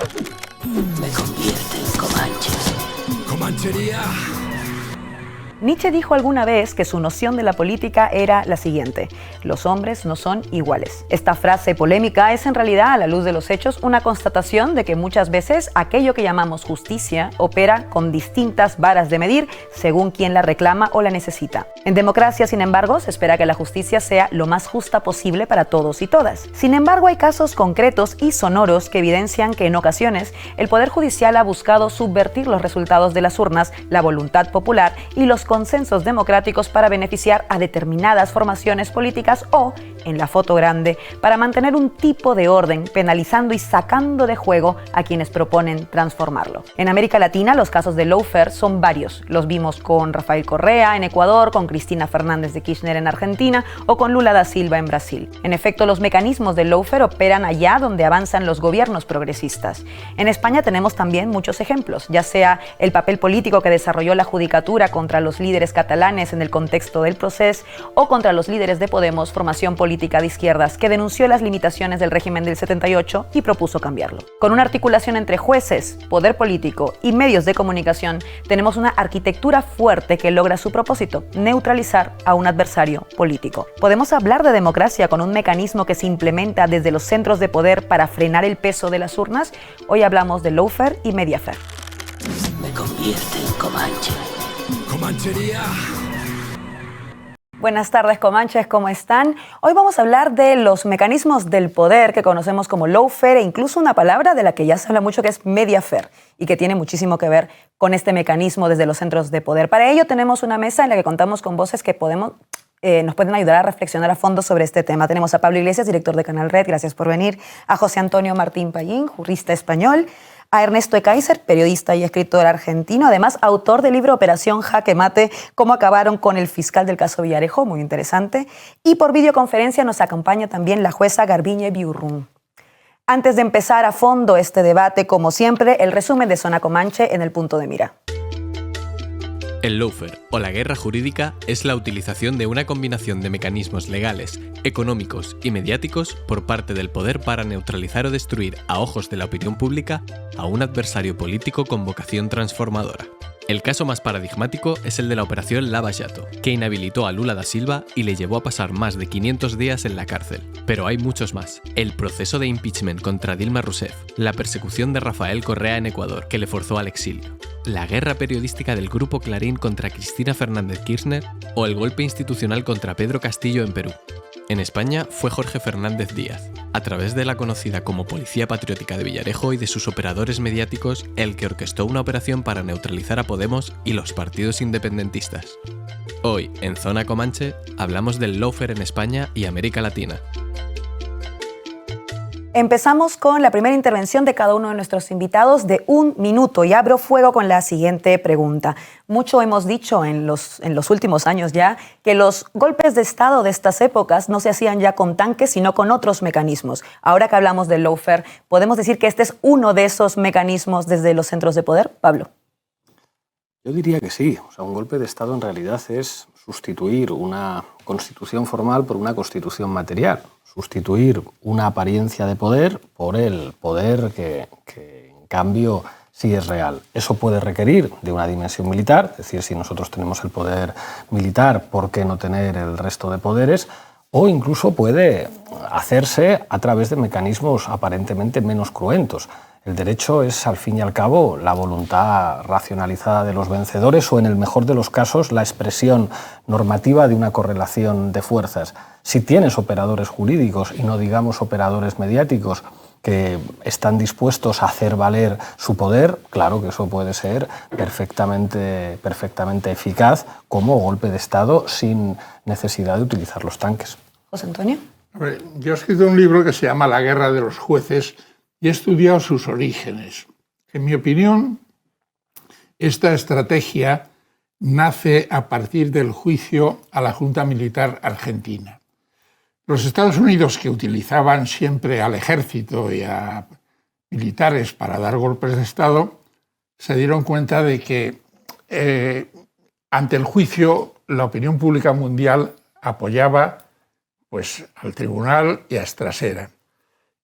Me convierte en Comanche. Comanchería. Nietzsche dijo alguna vez que su noción de la política era la siguiente: los hombres no son iguales. Esta frase polémica es en realidad, a la luz de los hechos, una constatación de que muchas veces aquello que llamamos justicia opera con distintas varas de medir según quien la reclama o la necesita. En democracia, sin embargo, se espera que la justicia sea lo más justa posible para todos y todas. Sin embargo, hay casos concretos y sonoros que evidencian que en ocasiones el Poder Judicial ha buscado subvertir los resultados de las urnas, la voluntad popular y los consensos democráticos para beneficiar a determinadas formaciones políticas o, en la foto grande, para mantener un tipo de orden, penalizando y sacando de juego a quienes proponen transformarlo. En América Latina, los casos de lawfare son varios. Los vimos con Rafael Correa en Ecuador, con Cristina Fernández de Kirchner en Argentina o con Lula da Silva en Brasil. En efecto, los mecanismos de lawfare operan allá donde avanzan los gobiernos progresistas. En España tenemos también muchos ejemplos, ya sea el papel político que desarrolló la Judicatura contra los líderes catalanes en el contexto del Procés o contra los líderes de Podemos, formación política de izquierdas, que denunció las limitaciones del régimen del 78 y propuso cambiarlo. Con una articulación entre jueces, poder político y medios de comunicación, tenemos una arquitectura fuerte que logra su propósito: neutralizar a un adversario político. ¿Podemos hablar de democracia con un mecanismo que se implementa desde los centros de poder para frenar el peso de las urnas? Hoy hablamos de lawfare y mediafare. Me convierte en Comanche. Comanchería. Buenas tardes, Comanches, ¿cómo están? Hoy vamos a hablar de los mecanismos del poder que conocemos como lawfare e incluso una palabra de la que ya se habla mucho que es mediafare y que tiene muchísimo que ver con este mecanismo desde los centros de poder. Para ello tenemos una mesa en la que contamos con voces que nos pueden ayudar a reflexionar a fondo sobre este tema. Tenemos a Pablo Iglesias, director de Canal Red, gracias por venir, a José Antonio Martín Pallín, jurista español, a Ernesto Ekaizer, periodista y escritor argentino, además autor del libro Operación Jaque Mate, cómo acabaron con el fiscal del caso Villarejo, muy interesante, y por videoconferencia nos acompaña también la jueza Garbiñe Biurrun. Antes de empezar a fondo este debate, como siempre, el resumen de Zona Comanche en el punto de mira. El lawfare, o la guerra jurídica, es la utilización de una combinación de mecanismos legales, económicos y mediáticos por parte del poder para neutralizar o destruir, a ojos de la opinión pública, a un adversario político con vocación transformadora. El caso más paradigmático es el de la operación Lava Jato, que inhabilitó a Lula da Silva y le llevó a pasar más de 500 días en la cárcel. Pero hay muchos más. El proceso de impeachment contra Dilma Rousseff, la persecución de Rafael Correa en Ecuador, que le forzó al exilio, la guerra periodística del Grupo Clarín contra Cristina Fernández Kirchner o el golpe institucional contra Pedro Castillo en Perú. En España fue Jorge Fernández Díaz, a través de la conocida como Policía Patriótica de Villarejo y de sus operadores mediáticos, el que orquestó una operación para neutralizar a Podemos y los partidos independentistas. Hoy, en Zona Comanche, hablamos del lawfare en España y América Latina. Empezamos con la primera intervención de cada uno de nuestros invitados de 1 minuto y abro fuego con la siguiente pregunta. Mucho hemos dicho en los últimos años ya que los golpes de Estado de estas épocas no se hacían ya con tanques, sino con otros mecanismos. Ahora que hablamos del lawfare, ¿podemos decir que este es uno de esos mecanismos desde los centros de poder? Pablo. Yo diría que sí. O sea, un golpe de Estado en realidad es sustituir una constitución formal por una constitución material. Sustituir una apariencia de poder por el poder que en cambio sí es real. Eso puede requerir de una dimensión militar, es decir, si nosotros tenemos el poder militar, ¿por qué no tener el resto de poderes? O incluso puede hacerse a través de mecanismos aparentemente menos cruentos. El derecho es, al fin y al cabo, la voluntad racionalizada de los vencedores o, en el mejor de los casos, la expresión normativa de una correlación de fuerzas. Si tienes operadores jurídicos, y no digamos operadores mediáticos, que están dispuestos a hacer valer su poder, claro que eso puede ser perfectamente eficaz como golpe de Estado sin necesidad de utilizar los tanques. José Antonio. Yo he escrito un libro que se llama La guerra de los jueces y he estudiado sus orígenes. En mi opinión, esta estrategia nace a partir del juicio a la Junta Militar Argentina. Los Estados Unidos, que utilizaban siempre al ejército y a militares para dar golpes de Estado, se dieron cuenta de que ante el juicio la opinión pública mundial apoyaba al tribunal y a Estrasera.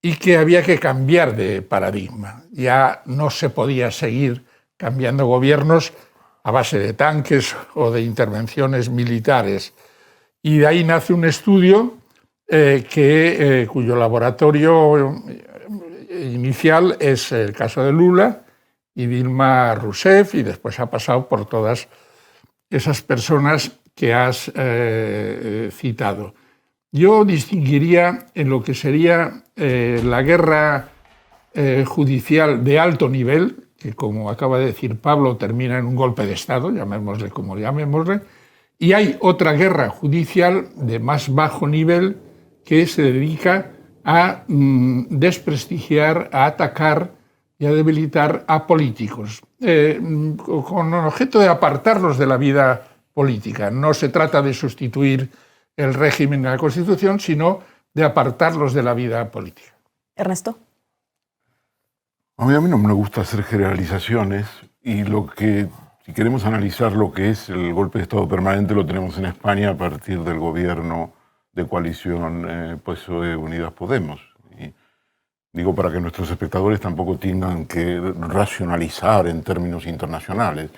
y que había que cambiar de paradigma. Ya no se podía seguir cambiando gobiernos a base de tanques o de intervenciones militares. Y de ahí nace un estudio cuyo laboratorio inicial es el caso de Lula y Dilma Rousseff, y después ha pasado por todas esas personas que has citado. Yo distinguiría en lo que sería la guerra judicial de alto nivel, que como acaba de decir Pablo termina en un golpe de Estado, llamémosle como llamémosle, y hay otra guerra judicial de más bajo nivel que se dedica a desprestigiar, a atacar y a debilitar a políticos, con el objeto de apartarlos de la vida política. No se trata de sustituir el régimen de la Constitución, sino de apartarlos de la vida política. Ernesto. A mí no me gusta hacer generalizaciones y si queremos analizar lo que es el golpe de Estado permanente, lo tenemos en España a partir del gobierno de coalición PSOE Unidas Podemos. Y digo para que nuestros espectadores tampoco tengan que racionalizar en términos internacionales.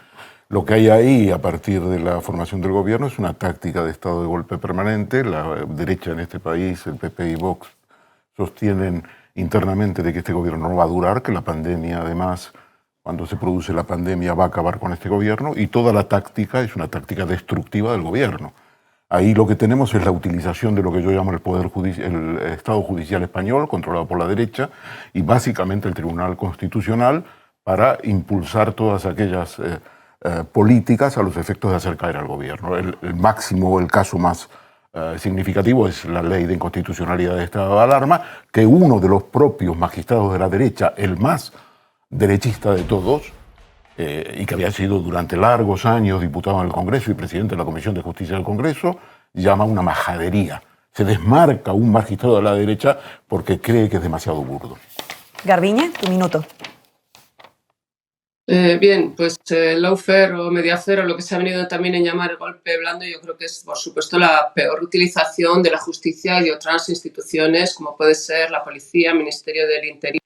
Lo que hay ahí a partir de la formación del gobierno es una táctica de estado de golpe permanente. La derecha en este país, el PP y Vox, sostienen internamente de que este gobierno no va a durar, que la pandemia además, cuando se produce la pandemia, va a acabar con este gobierno, y toda la táctica es una táctica destructiva del gobierno. Ahí lo que tenemos es la utilización de lo que yo llamo el Estado judicial español, controlado por la derecha, y básicamente el Tribunal Constitucional, para impulsar todas aquellas políticas a los efectos de hacer caer al gobierno. El caso más significativo es la ley de inconstitucionalidad de estado de alarma, que uno de los propios magistrados de la derecha, el más derechista de todos, y que había sido durante largos años diputado en el Congreso y presidente de la Comisión de Justicia del Congreso, llama una majadería. Se desmarca un magistrado de la derecha porque cree que es demasiado burdo. Garbiñe, tu minuto. Bien, pues lawfare o mediafer, o lo que se ha venido también en llamar el golpe blando, yo creo que es, por supuesto, la peor utilización de la justicia y de otras instituciones, como puede ser la policía, el Ministerio del Interior,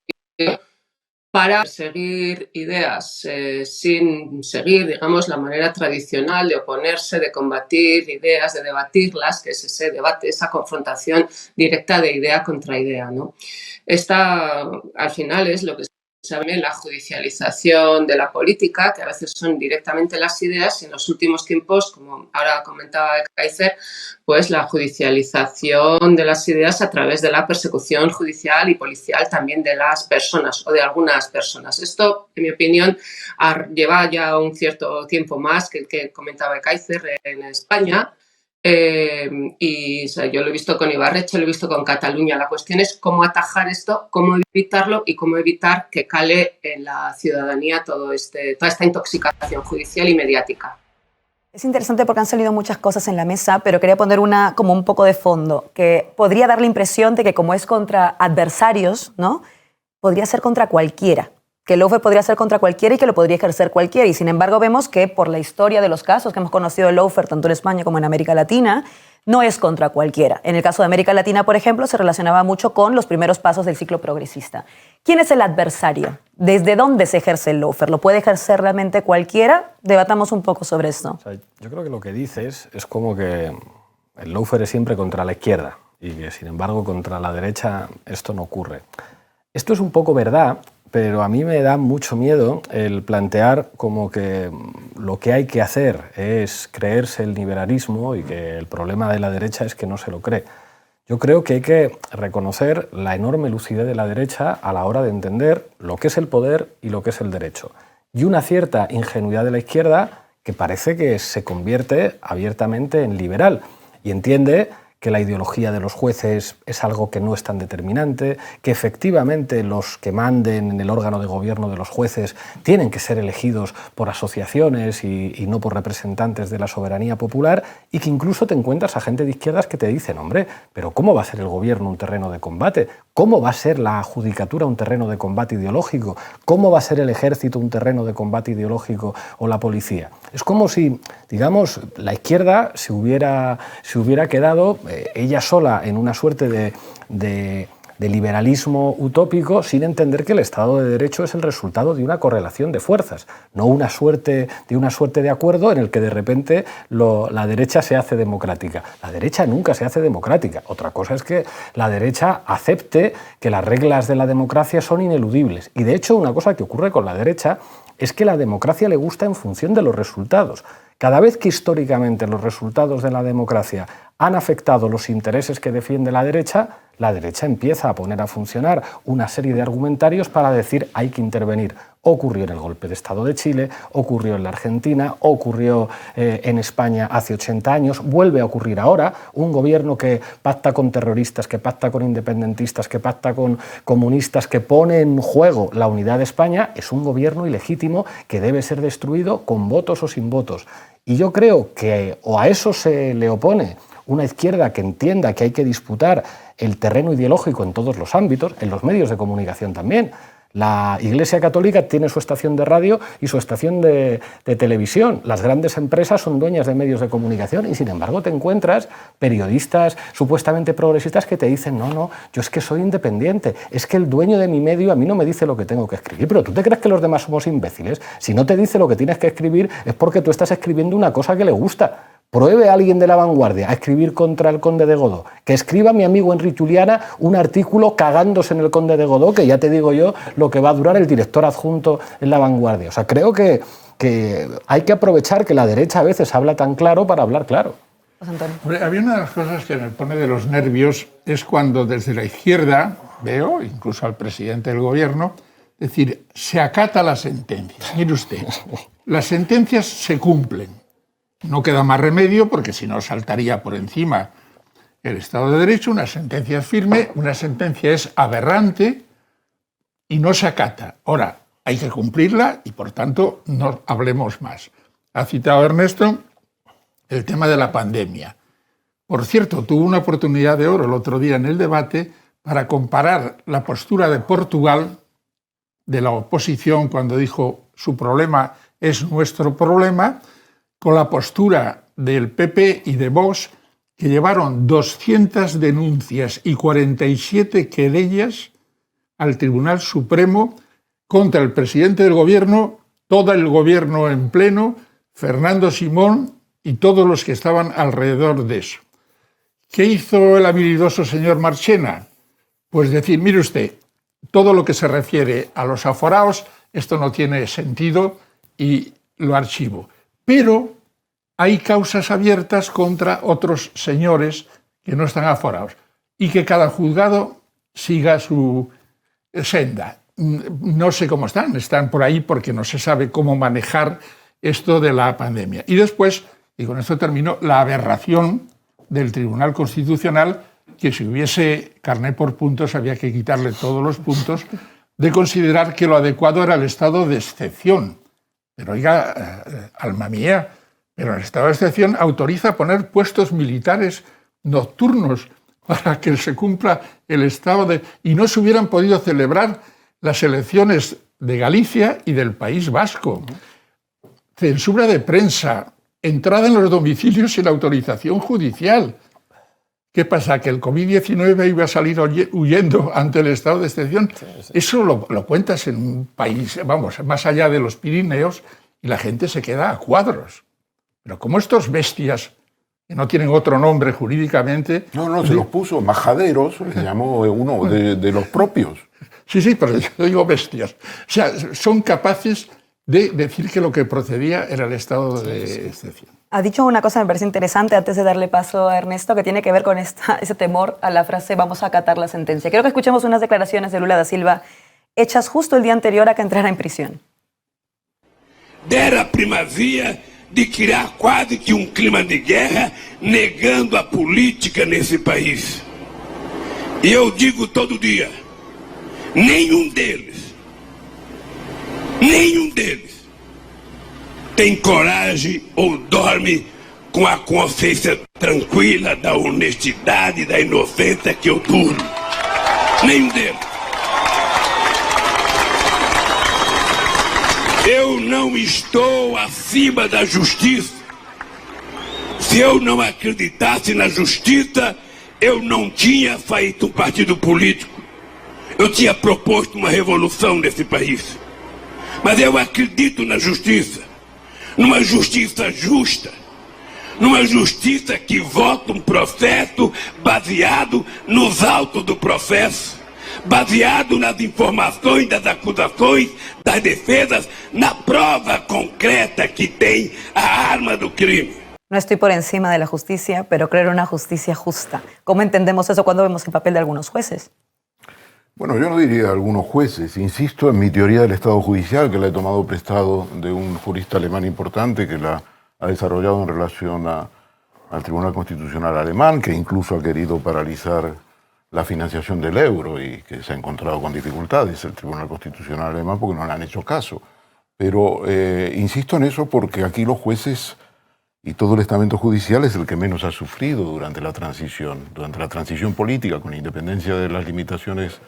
para perseguir ideas sin seguir, digamos, la manera tradicional de oponerse, de combatir ideas, de debatirlas, que es ese debate, esa confrontación directa de idea contra idea, ¿no? Esta, al final, es lo que saben, la judicialización de la política, que a veces son directamente las ideas, y en los últimos tiempos, como ahora comentaba Kaiser, pues la judicialización de las ideas a través de la persecución judicial y policial también de las personas o de algunas personas. Esto, en mi opinión, lleva ya un cierto tiempo más que el que comentaba Kaiser en España. Y o sea, yo lo he visto con Ibarretxe, lo he visto con Cataluña. La cuestión es cómo atajar esto, cómo evitarlo y cómo evitar que cale en la ciudadanía toda esta intoxicación judicial y mediática. Es interesante porque han salido muchas cosas en la mesa, pero quería poner una como un poco de fondo, que podría dar la impresión de que como es contra adversarios, ¿no?, podría ser contra cualquiera. Que el lawfare podría ser contra cualquiera y que lo podría ejercer cualquiera. Y sin embargo vemos que por la historia de los casos que hemos conocido el lawfare tanto en España como en América Latina, no es contra cualquiera. En el caso de América Latina, por ejemplo, se relacionaba mucho con los primeros pasos del ciclo progresista. ¿Quién es el adversario? ¿Desde dónde se ejerce el lawfare? ¿Lo puede ejercer realmente cualquiera? Debatamos un poco sobre esto. O sea, yo creo que lo que dices es como que el lawfare es siempre contra la izquierda y que, sin embargo, contra la derecha esto no ocurre. Esto es un poco verdad, pero a mí me da mucho miedo el plantear como que lo que hay que hacer es creerse el liberalismo y que el problema de la derecha es que no se lo cree. Yo creo que hay que reconocer la enorme lucidez de la derecha a la hora de entender lo que es el poder y lo que es el derecho. Y una cierta ingenuidad de la izquierda que parece que se convierte abiertamente en liberal y entiende que la ideología de los jueces es algo que no es tan determinante, que efectivamente los que manden en el órgano de gobierno de los jueces tienen que ser elegidos por asociaciones y no por representantes de la soberanía popular, y que incluso te encuentras a gente de izquierdas que te dicen, hombre, pero ¿cómo va a ser el gobierno un terreno de combate? ¿Cómo va a ser la judicatura un terreno de combate ideológico? ¿Cómo va a ser el ejército un terreno de combate ideológico o la policía? Es como si, digamos, la izquierda se hubiera quedado ella sola en una suerte de de liberalismo utópico sin entender que el Estado de Derecho es el resultado de una correlación de fuerzas, no una suerte de acuerdo en el que de repente la derecha se hace democrática. La derecha nunca se hace democrática. Otra cosa es que la derecha acepte que las reglas de la democracia son ineludibles. Y de hecho, una cosa que ocurre con la derecha es que la democracia le gusta en función de los resultados. Cada vez que históricamente los resultados de la democracia han afectado los intereses que defiende la derecha empieza a poner a funcionar una serie de argumentarios para decir hay que intervenir. Ocurrió en el golpe de Estado de Chile, ocurrió en la Argentina, ocurrió en España hace 80 años, vuelve a ocurrir ahora. Un gobierno que pacta con terroristas, que pacta con independentistas, que pacta con comunistas, que pone en juego la unidad de España, es un gobierno ilegítimo que debe ser destruido con votos o sin votos. Y yo creo que o a eso se le opone una izquierda que entienda que hay que disputar el terreno ideológico en todos los ámbitos, en los medios de comunicación también. La Iglesia Católica tiene su estación de radio y su estación de televisión. Las grandes empresas son dueñas de medios de comunicación y, sin embargo, te encuentras periodistas supuestamente progresistas que te dicen no, yo es que soy independiente, es que el dueño de mi medio a mí no me dice lo que tengo que escribir. Pero ¿tú te crees que los demás somos imbéciles? Si no te dice lo que tienes que escribir es porque tú estás escribiendo una cosa que le gusta. Pruebe a alguien de La Vanguardia a escribir contra el conde de Godó. Que escriba mi amigo Enrique Juliana un artículo cagándose en el conde de Godó, que ya te digo yo lo que va a durar el director adjunto en La Vanguardia. O sea, creo que hay que aprovechar que la derecha a veces habla tan claro para hablar claro. Hombre, había una de las cosas que me pone de los nervios es cuando desde la izquierda veo, incluso al presidente del gobierno, decir, se acata la sentencia. Mire usted, las sentencias se cumplen. No queda más remedio porque si no saltaría por encima el Estado de Derecho. Una sentencia es firme, una sentencia es aberrante y no se acata. Ahora, hay que cumplirla y por tanto no hablemos más. Ha citado Ernesto el tema de la pandemia. Por cierto, tuvo una oportunidad de oro el otro día en el debate para comparar la postura de Portugal, de la oposición, cuando dijo su problema es nuestro problema, con la postura del PP y de Vox, que llevaron 200 denuncias y 47 querellas al Tribunal Supremo contra el presidente del gobierno, todo el gobierno en pleno, Fernando Simón y todos los que estaban alrededor de eso. ¿Qué hizo el habilidoso señor Marchena? Pues decir, mire usted, todo lo que se refiere a los aforados, esto no tiene sentido y lo archivo. Pero hay causas abiertas contra otros señores que no están aforados y que cada juzgado siga su senda. No sé cómo están por ahí porque no se sabe cómo manejar esto de la pandemia. Y después, y con esto termino, la aberración del Tribunal Constitucional, que si hubiese carné por puntos había que quitarle todos los puntos, de considerar que lo adecuado era el estado de excepción. Pero oiga, alma mía, pero el estado de excepción autoriza poner puestos militares nocturnos para que se cumpla el estado de... Y no se hubieran podido celebrar las elecciones de Galicia y del País Vasco. Censura de prensa, entrada en los domicilios sin autorización judicial. ¿Qué pasa? ¿Que el COVID-19 iba a salir huyendo ante el estado de excepción? Eso lo cuentas en un país, vamos, más allá de los Pirineos, y la gente se queda a cuadros. Pero como estos bestias, que no tienen otro nombre jurídicamente... No, se los puso majaderos, les llamó uno de los propios. Sí, pero yo digo bestias. O sea, son capaces de decir que lo que procedía era el estado de excepción. Ha dicho una cosa que me parece interesante antes de darle paso a Ernesto, que tiene que ver con ese temor a la frase vamos a acatar la sentencia. Quiero que escuchemos unas declaraciones de Lula da Silva hechas justo el día anterior a que entrara en prisión. Dera a primazia de criar quase que clima de guerra, negando a política nesse país. E eu digo todo dia, nenhum deles tem coragem ou dorme com a consciência tranquila da honestidade e da inocência que eu durmo. Nenhum deles. Eu não estou acima da justiça. Se eu não acreditasse na justiça, eu não tinha feito um partido político. Eu tinha proposto uma revolução nesse país. Mas eu acredito na justiça. Numa justiça justa. Numa justiça que vota um processo baseado nos autos do processo. Baseado nas informações das acusações, das defesas, na prova concreta que tem a arma do crime. No estoy por encima de la justicia, pero creo en una justicia justa. ¿Cómo entendemos eso cuando vemos el papel de algunos jueces? Bueno, yo no diría algunos jueces. Insisto en mi teoría del Estado judicial, que la he tomado prestado de un jurista alemán importante que la ha desarrollado en relación al Tribunal Constitucional alemán, que incluso ha querido paralizar la financiación del euro y que se ha encontrado con dificultades el Tribunal Constitucional alemán porque no le han hecho caso. Pero insisto en eso porque aquí los jueces y todo el estamento judicial es el que menos ha sufrido durante la transición política, con independencia de las limitaciones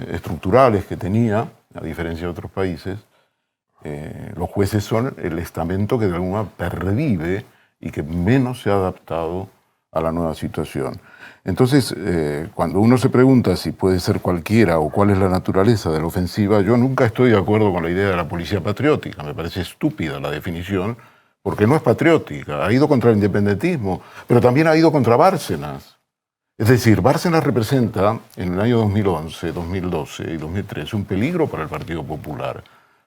estructurales que tenía, a diferencia de otros países. Los jueces son el estamento que de alguna manera pervive y que menos se ha adaptado a la nueva situación. Entonces, cuando uno se pregunta si puede ser cualquiera o cuál es la naturaleza de la ofensiva, yo nunca estoy de acuerdo con la idea de la policía patriótica. Me parece estúpida la definición, porque no es patriótica. Ha ido contra el independentismo, pero también ha ido contra Bárcenas. Es decir, Bárcenas representa en el año 2011, 2012 y 2013 un peligro para el Partido Popular,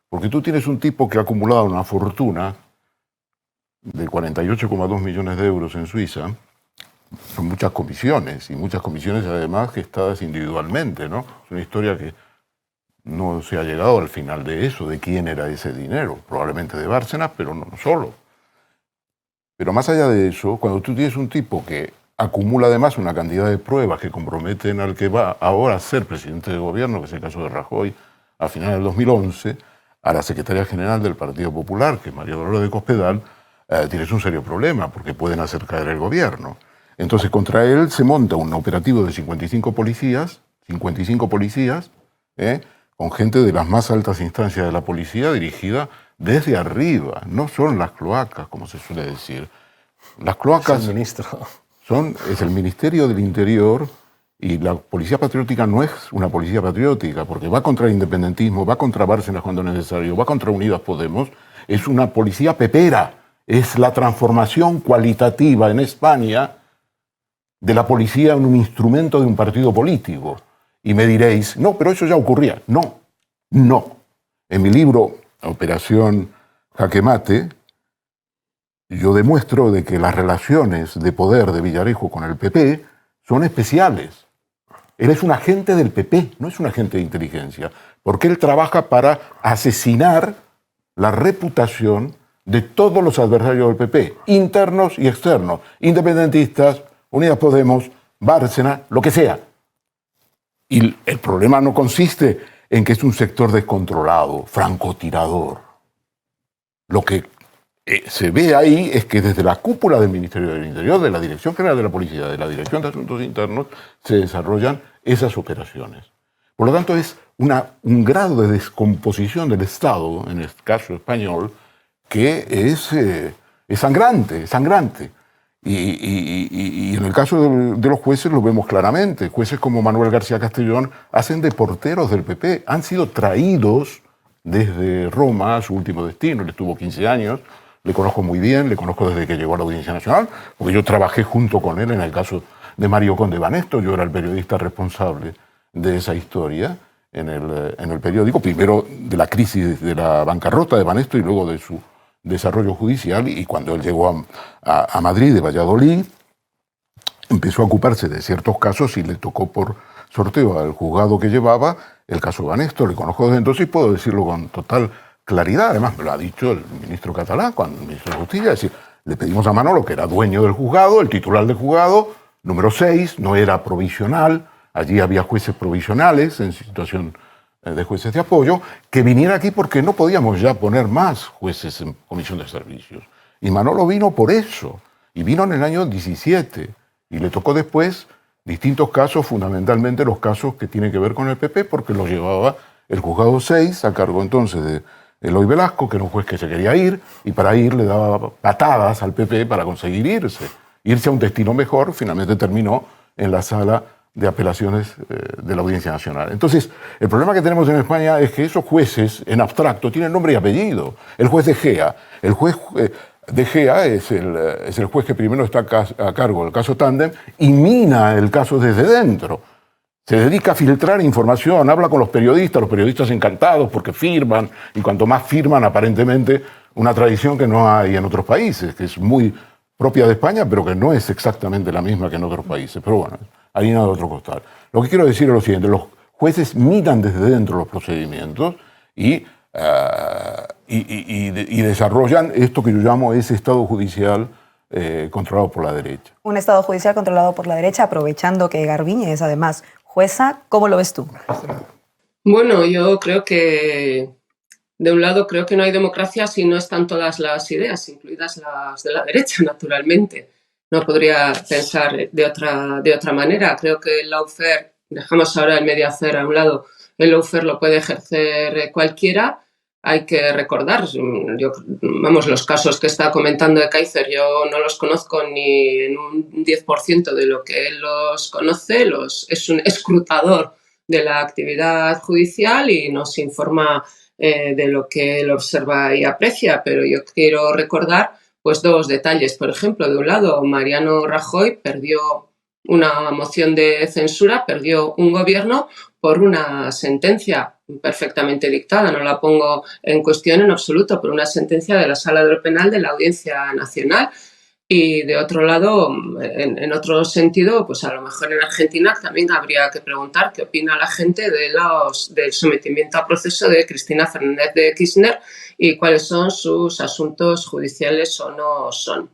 porque tú tienes un tipo que ha acumulado una fortuna de 48,2 millones de euros en Suiza. Son muchas comisiones, y muchas comisiones además gestadas individualmente, ¿no? Es una historia que no se ha llegado al final de eso, de quién era ese dinero, probablemente de Bárcenas, pero no solo. Pero más allá de eso, cuando tú tienes un tipo que acumula además una cantidad de pruebas que comprometen al que va ahora a ser presidente de gobierno, que es el caso de Rajoy, a finales del 2011, a la secretaria general del Partido Popular, que es María Dolores de Cospedal, tienes un serio problema, porque pueden hacer caer el gobierno. Entonces, contra él se monta un operativo de 55 policías, con gente de las más altas instancias de la policía dirigida desde arriba. No son las cloacas, como se suele decir. Las cloacas Es el ministro. es el Ministerio del Interior, y la policía patriótica no es una policía patriótica, porque va contra el independentismo, va contra Bárcenas cuando es necesario, va contra Unidas Podemos. Es una policía pepera. Es la transformación cualitativa en España de la policía en un instrumento de un partido político. Y me diréis, no, pero eso ya ocurría. No, no. En mi libro, Operación Jaque Mate, yo demuestro de que las relaciones de poder de Villarejo con el PP son especiales. Él es un agente del PP, no es un agente de inteligencia, porque él trabaja para asesinar la reputación de todos los adversarios del PP, internos y externos, independentistas, Unidas Podemos, Bárcenas, lo que sea. Y el problema no consiste en que es un sector descontrolado, francotirador. Lo que se ve ahí es que desde la cúpula del Ministerio del Interior, de la Dirección General de la Policía, de la Dirección de Asuntos Internos, se desarrollan esas operaciones. Por lo tanto, es un grado de descomposición del Estado, en el caso español, que es sangrante, sangrante. Y en el caso de los jueces lo vemos claramente. Jueces como Manuel García Castellón hacen de porteros del PP. Han sido traídos desde Roma a su último destino. Él estuvo 15 años. Le conozco muy bien, le conozco desde que llegó a la Audiencia Nacional, porque yo trabajé junto con él en el caso de Mario Conde Banesto. Yo era el periodista responsable de esa historia en el periódico, primero de la crisis de la bancarrota de Banesto y luego de su desarrollo judicial. Y cuando él llegó a Madrid, de Valladolid, empezó a ocuparse de ciertos casos y le tocó por sorteo al juzgado que llevaba el caso Banesto. Le conozco desde entonces y puedo decirlo con total claridad. Además, me lo ha dicho el ministro catalán, cuando el ministro de Justicia, es decir, le pedimos a Manolo, que era dueño del juzgado, el titular del juzgado, número 6, no era provisional, allí había jueces provisionales en situación de jueces de apoyo, que viniera aquí porque no podíamos ya poner más jueces en comisión de servicios. Y Manolo vino por eso, y vino en el año 17, y le tocó después distintos casos, fundamentalmente los casos que tienen que ver con el PP, porque los llevaba el juzgado 6, a cargo entonces de Eloy Velasco, que era un juez que se quería ir, y para ir le daba patadas al PP para conseguir irse a un destino mejor. Finalmente terminó en la sala de apelaciones de la Audiencia Nacional. Entonces, el problema que tenemos en España es que esos jueces, en abstracto, tienen nombre y apellido. El juez de Gea. El juez de Gea es el juez que primero está a cargo del caso Tándem y mina el caso desde dentro. Se dedica a filtrar información, habla con los periodistas encantados porque firman, y cuanto más firman, aparentemente, una tradición que no hay en otros países, que es muy propia de España, pero que no es exactamente la misma que en otros países. Pero bueno, harina de otro costal. Lo que quiero decir es lo siguiente: los jueces miran desde dentro los procedimientos y desarrollan esto que yo llamo ese Estado judicial controlado por la derecha. Un Estado judicial controlado por la derecha, aprovechando que Garbiñe es además jueza. ¿Cómo lo ves tú? Bueno, yo creo que, de un lado, creo que no hay democracia si no están todas las ideas, incluidas las de la derecha, naturalmente. No podría pensar de otra manera. Creo que el lawfare, dejamos ahora el mediacer a un lado, el lawfare lo puede ejercer cualquiera. Hay que recordar, los casos que está comentando de Kaiser, yo no los conozco ni en un 10% de lo que él los conoce. Es un escrutador de la actividad judicial y nos informa de lo que él observa y aprecia, pero yo quiero recordar pues dos detalles. Por ejemplo, de un lado, Mariano Rajoy perdió una moción de censura, perdió un gobierno por una sentencia perfectamente dictada, no la pongo en cuestión en absoluto, por una sentencia de la Sala de lo Penal de la Audiencia Nacional. Y de otro lado, en otro sentido, pues a lo mejor en Argentina también habría que preguntar qué opina la gente del sometimiento a proceso de Cristina Fernández de Kirchner y cuáles son sus asuntos judiciales o no son.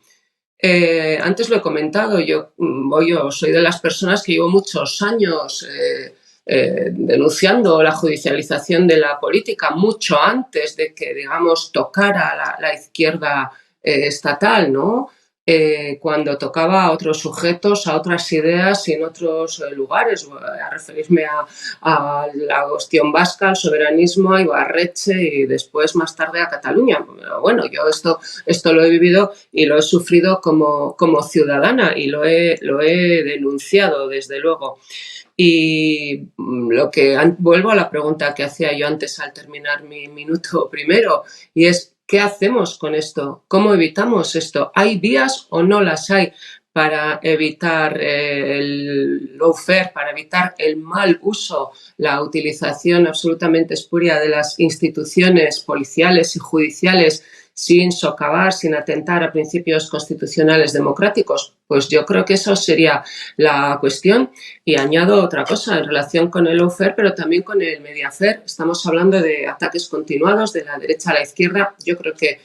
Antes lo he comentado, yo soy de las personas que llevo muchos años denunciando la judicialización de la política, mucho antes de que, digamos, tocara la izquierda estatal, ¿no? Cuando tocaba a otros sujetos, a otras ideas y en otros lugares, a referirme a la cuestión vasca, al soberanismo, a Ibarretxe y después más tarde a Cataluña. Pero bueno, yo esto lo he vivido y lo he sufrido como ciudadana y lo he denunciado desde luego. Y vuelvo a la pregunta que hacía yo antes al terminar mi minuto primero, y es: ¿qué hacemos con esto? ¿Cómo evitamos esto? ¿Hay vías o no las hay para evitar el lawfare, para evitar el mal uso, la utilización absolutamente espuria de las instituciones policiales y judiciales sin socavar, sin atentar a principios constitucionales democráticos? Pues yo creo que eso sería la cuestión. Y añado otra cosa en relación con el lawfare, pero también con el mediafer. Estamos hablando de ataques continuados de la derecha a la izquierda. Yo creo que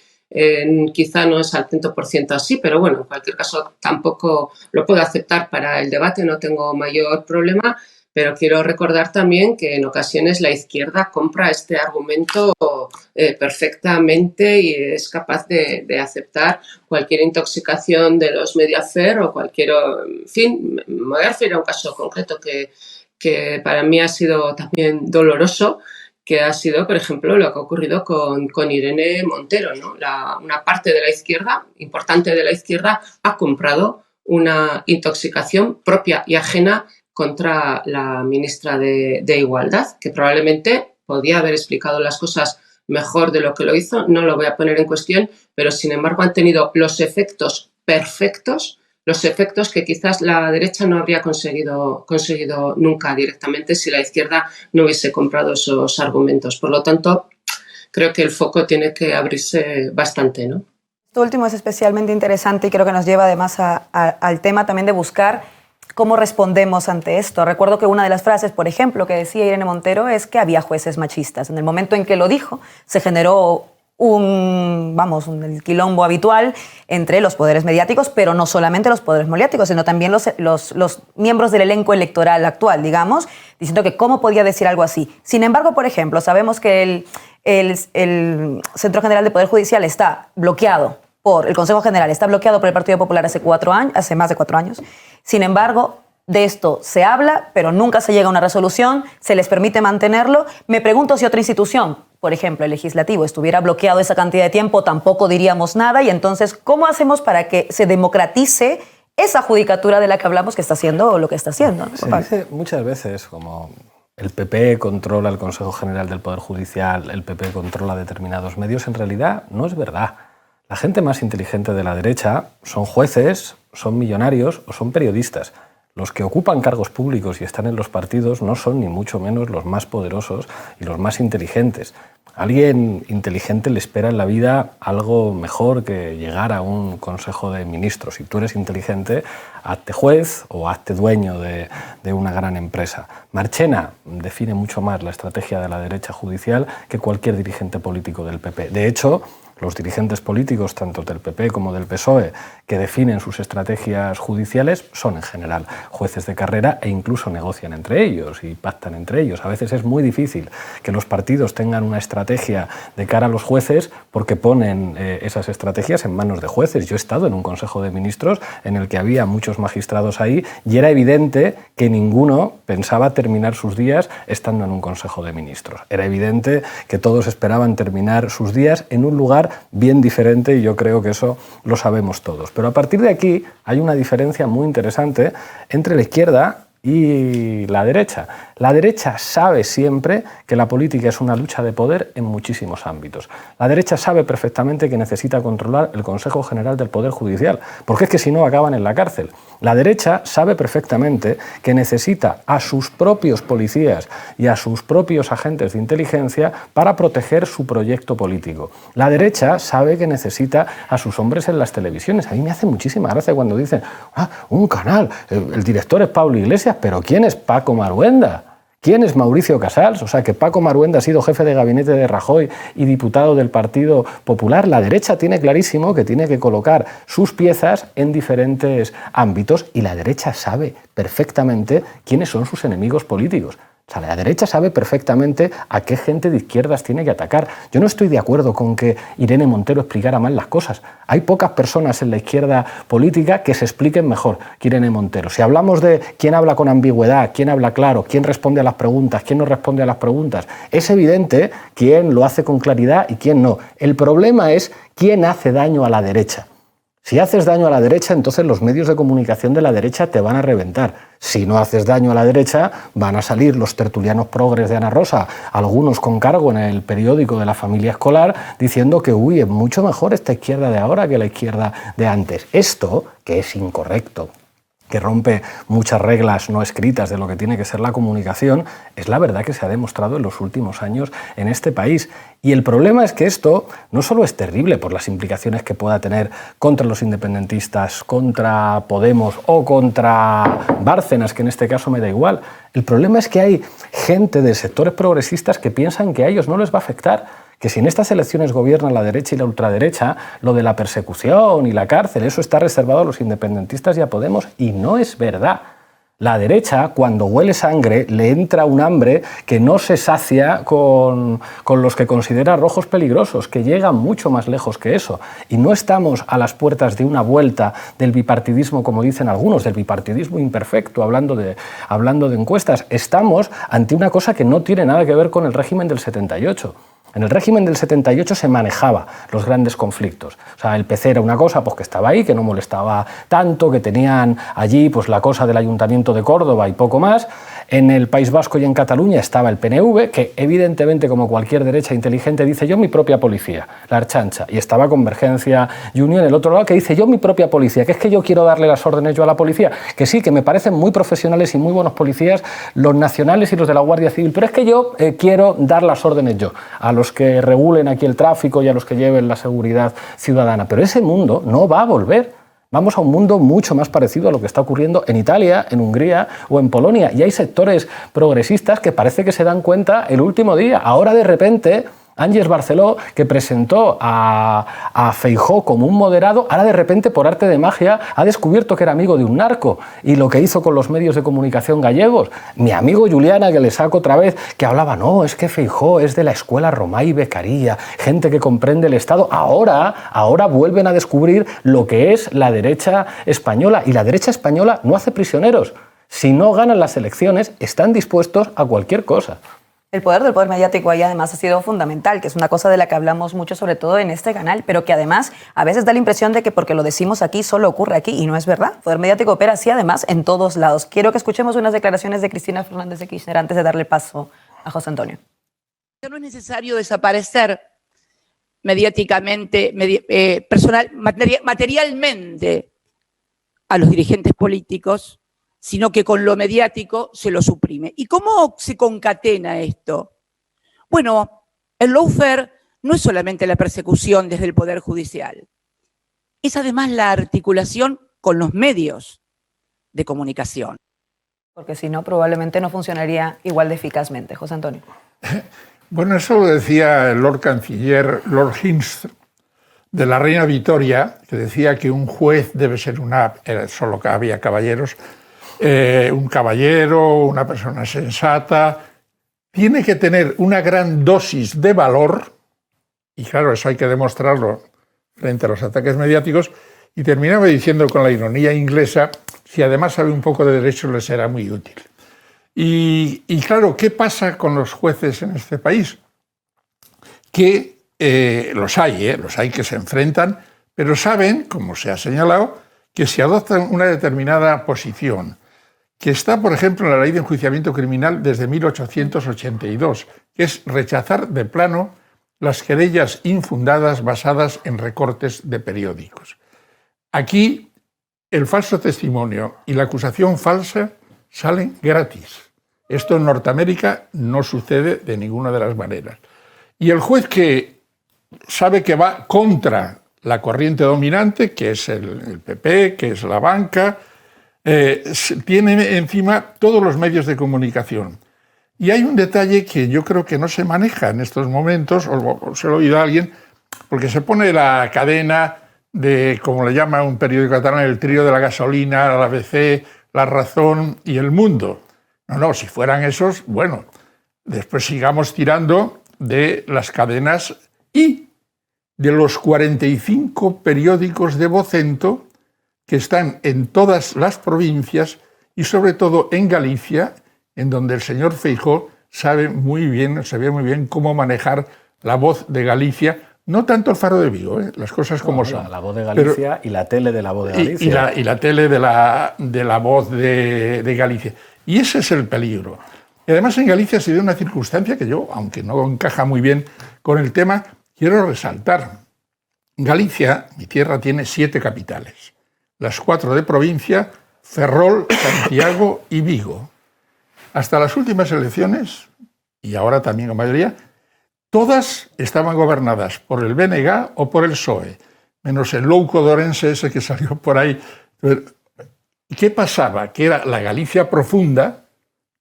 quizá no es al 100% así, pero bueno, en cualquier caso tampoco lo puedo aceptar para el debate, no tengo mayor problema. Pero quiero recordar también que en ocasiones la izquierda compra este argumento perfectamente y es capaz de aceptar cualquier intoxicación de los mediafer o cualquier... En fin, me voy a referir a un caso concreto que para mí ha sido también doloroso, que ha sido, por ejemplo, lo que ha ocurrido con Irene Montero, ¿no? Una parte de la izquierda, importante de la izquierda, ha comprado una intoxicación propia y ajena contra la ministra de Igualdad, que probablemente podía haber explicado las cosas mejor de lo que lo hizo, no lo voy a poner en cuestión, pero sin embargo han tenido los efectos perfectos, los efectos que quizás la derecha no habría conseguido nunca directamente si la izquierda no hubiese comprado esos argumentos. Por lo tanto, creo que el foco tiene que abrirse bastante, ¿no? Esto último es especialmente interesante y creo que nos lleva además al tema también de buscar ¿cómo respondemos ante esto? Recuerdo que una de las frases, por ejemplo, que decía Irene Montero es que había jueces machistas. En el momento en que lo dijo, se generó el quilombo habitual entre los poderes mediáticos, pero no solamente los poderes mediáticos, sino también los miembros del elenco electoral actual, digamos, diciendo que cómo podía decir algo así. Sin embargo, por ejemplo, sabemos que el Centro General de Poder Judicial está bloqueado el Consejo General está bloqueado por el Partido Popular hace más de 4 años. Sin embargo, de esto se habla, pero nunca se llega a una resolución, se les permite mantenerlo. Me pregunto si otra institución, por ejemplo, el legislativo, estuviera bloqueado esa cantidad de tiempo, tampoco diríamos nada. Y entonces, ¿cómo hacemos para que se democratice esa judicatura de la que hablamos que está haciendo lo que está haciendo. Se dice muchas veces como el PP controla el Consejo General del Poder Judicial, el PP controla determinados medios. En realidad no es verdad. La gente más inteligente de la derecha son jueces, son millonarios o son periodistas. Los que ocupan cargos públicos y están en los partidos no son ni mucho menos los más poderosos y los más inteligentes. A alguien inteligente le espera en la vida algo mejor que llegar a un consejo de ministros. Si tú eres inteligente, hazte juez o hazte dueño de una gran empresa. Marchena define mucho más la estrategia de la derecha judicial que cualquier dirigente político del PP. De hecho, los dirigentes políticos, tanto del PP como del PSOE, que definen sus estrategias judiciales, son en general jueces de carrera e incluso negocian entre ellos y pactan entre ellos. A veces es muy difícil que los partidos tengan una estrategia de cara a los jueces porque ponen esas estrategias en manos de jueces. Yo he estado en un Consejo de Ministros en el que había muchos magistrados ahí y era evidente que ninguno pensaba terminar sus días estando en un Consejo de Ministros. Era evidente que todos esperaban terminar sus días en un lugar bien diferente y yo creo que eso lo sabemos todos. Pero a partir de aquí hay una diferencia muy interesante entre la izquierda y la derecha. La derecha sabe siempre que la política es una lucha de poder en muchísimos ámbitos. La derecha sabe perfectamente que necesita controlar el Consejo General del Poder Judicial, porque es que si no acaban en la cárcel. La derecha sabe perfectamente que necesita a sus propios policías y a sus propios agentes de inteligencia para proteger su proyecto político. La derecha sabe que necesita a sus hombres en las televisiones. A mí me hace muchísima gracia cuando dicen, un canal, el director es Pablo Iglesias, pero ¿quién es Paco Maruenda? ¿Quién es Mauricio Casals? O sea, que Paco Maruenda ha sido jefe de gabinete de Rajoy y diputado del Partido Popular. La derecha tiene clarísimo que tiene que colocar sus piezas en diferentes ámbitos y la derecha sabe perfectamente quiénes son sus enemigos políticos. O sea, la derecha sabe perfectamente a qué gente de izquierdas tiene que atacar. Yo no estoy de acuerdo con que Irene Montero explicara mal las cosas. Hay pocas personas en la izquierda política que se expliquen mejor que Irene Montero. Si hablamos de quién habla con ambigüedad, quién habla claro, quién responde a las preguntas, quién no responde a las preguntas, es evidente quién lo hace con claridad y quién no. El problema es quién hace daño a la derecha. Si haces daño a la derecha, entonces los medios de comunicación de la derecha te van a reventar. Si no haces daño a la derecha, van a salir los tertulianos progres de Ana Rosa, algunos con cargo en el periódico de la Familia Escolar, diciendo que es mucho mejor esta izquierda de ahora que la izquierda de antes. Esto, que es incorrecto, que rompe muchas reglas no escritas de lo que tiene que ser la comunicación, es la verdad que se ha demostrado en los últimos años en este país. Y el problema es que esto no solo es terrible por las implicaciones que pueda tener contra los independentistas, contra Podemos o contra Bárcenas, que en este caso me da igual. El problema es que hay gente de sectores progresistas que piensan que a ellos no les va a afectar, que si en estas elecciones gobierna la derecha y la ultraderecha, lo de la persecución y la cárcel, eso está reservado a los independentistas y a Podemos, y no es verdad. La derecha, cuando huele sangre, le entra un hambre que no se sacia con los que considera rojos peligrosos, que llegan mucho más lejos que eso. Y no estamos a las puertas de una vuelta del bipartidismo, como dicen algunos, del bipartidismo imperfecto, hablando de encuestas. Estamos ante una cosa que no tiene nada que ver con el régimen del 78. En el régimen del 78 se manejaba los grandes conflictos. O sea, el PC era una cosa pues, que estaba ahí, que no molestaba tanto, que tenían allí pues, la cosa del Ayuntamiento de Córdoba y poco más. En el País Vasco y en Cataluña estaba el PNV, que evidentemente, como cualquier derecha inteligente, dice yo mi propia policía, la Archancha. Y estaba Convergencia y Unión, el otro lado, que dice yo mi propia policía, que es que yo quiero darle las órdenes yo a la policía. Que sí, que me parecen muy profesionales y muy buenos policías los nacionales y los de la Guardia Civil, pero es que yo quiero dar las órdenes yo a los que regulen aquí el tráfico y a los que lleven la seguridad ciudadana. Pero ese mundo no va a volver. Vamos a un mundo mucho más parecido a lo que está ocurriendo en Italia, en Hungría o en Polonia. Y hay sectores progresistas que parece que se dan cuenta el último día. Ahora de repente Ángels Barceló, que presentó a Feijóo como un moderado, ahora de repente, por arte de magia, ha descubierto que era amigo de un narco. Y lo que hizo con los medios de comunicación gallegos. Mi amigo Juliana, que le saco otra vez, que hablaba, no, es que Feijóo es de la escuela Romay Beccaria, gente que comprende el Estado. Ahora vuelven a descubrir lo que es la derecha española. Y la derecha española no hace prisioneros. Si no ganan las elecciones, están dispuestos a cualquier cosa. El poder del poder mediático ahí además ha sido fundamental, que es una cosa de la que hablamos mucho, sobre todo en este canal, pero que además a veces da la impresión de que porque lo decimos aquí solo ocurre aquí, y no es verdad. El poder mediático opera así además en todos lados. Quiero que escuchemos unas declaraciones de Cristina Fernández de Kirchner antes de darle paso a José Antonio. No es necesario desaparecer mediáticamente, materialmente a los dirigentes políticos, sino que con lo mediático se lo suprime. ¿Y cómo se concatena esto? Bueno, el lawfare no es solamente la persecución desde el Poder Judicial, es además la articulación con los medios de comunicación. Porque si no, probablemente no funcionaría igual de eficazmente. José Antonio. Bueno, eso lo decía el Lord Canciller, Lord Hinst, de la reina Victoria, que decía que un juez debe ser solo que había caballeros, un caballero, una persona sensata, tiene que tener una gran dosis de valor, y claro, eso hay que demostrarlo frente a los ataques mediáticos, y terminaba diciendo con la ironía inglesa, si además sabe un poco de derecho le será muy útil. Y claro, ¿qué pasa con los jueces en este país? Que los hay que se enfrentan, pero saben, como se ha señalado, que si adoptan una determinada posición, que está, por ejemplo, en la Ley de Enjuiciamiento Criminal desde 1882, que es rechazar de plano las querellas infundadas basadas en recortes de periódicos. Aquí, el falso testimonio y la acusación falsa salen gratis. Esto en Norteamérica no sucede de ninguna de las maneras. Y el juez que sabe que va contra la corriente dominante, que es el PP, que es la banca, tiene encima todos los medios de comunicación. Y hay un detalle que yo creo que no se maneja en estos momentos, o se lo he oído a alguien, porque se pone la cadena de, como le llama un periódico catalán, el trío de la gasolina, la ABC, La Razón y El Mundo. No, si fueran esos, bueno, después sigamos tirando de las cadenas y de los 45 periódicos de Vocento que están en todas las provincias y sobre todo en Galicia, en donde el señor Feijóo sabía muy bien cómo manejar la Voz de Galicia, no tanto el Faro de Vigo, las cosas como son. La Voz de Galicia y la tele de la Voz de Galicia. Y la tele de la Voz de Galicia. Y ese es el peligro. Y además en Galicia se dio una circunstancia que yo, aunque no encaja muy bien con el tema, quiero resaltar. Galicia, mi tierra, tiene 7 capitales. Las 4 de provincia, Ferrol, Santiago y Vigo. Hasta las últimas elecciones, y ahora también la mayoría, todas estaban gobernadas por el BNG o por el PSOE, menos el louco dorense ese que salió por ahí. ¿Qué pasaba? Que era la Galicia profunda,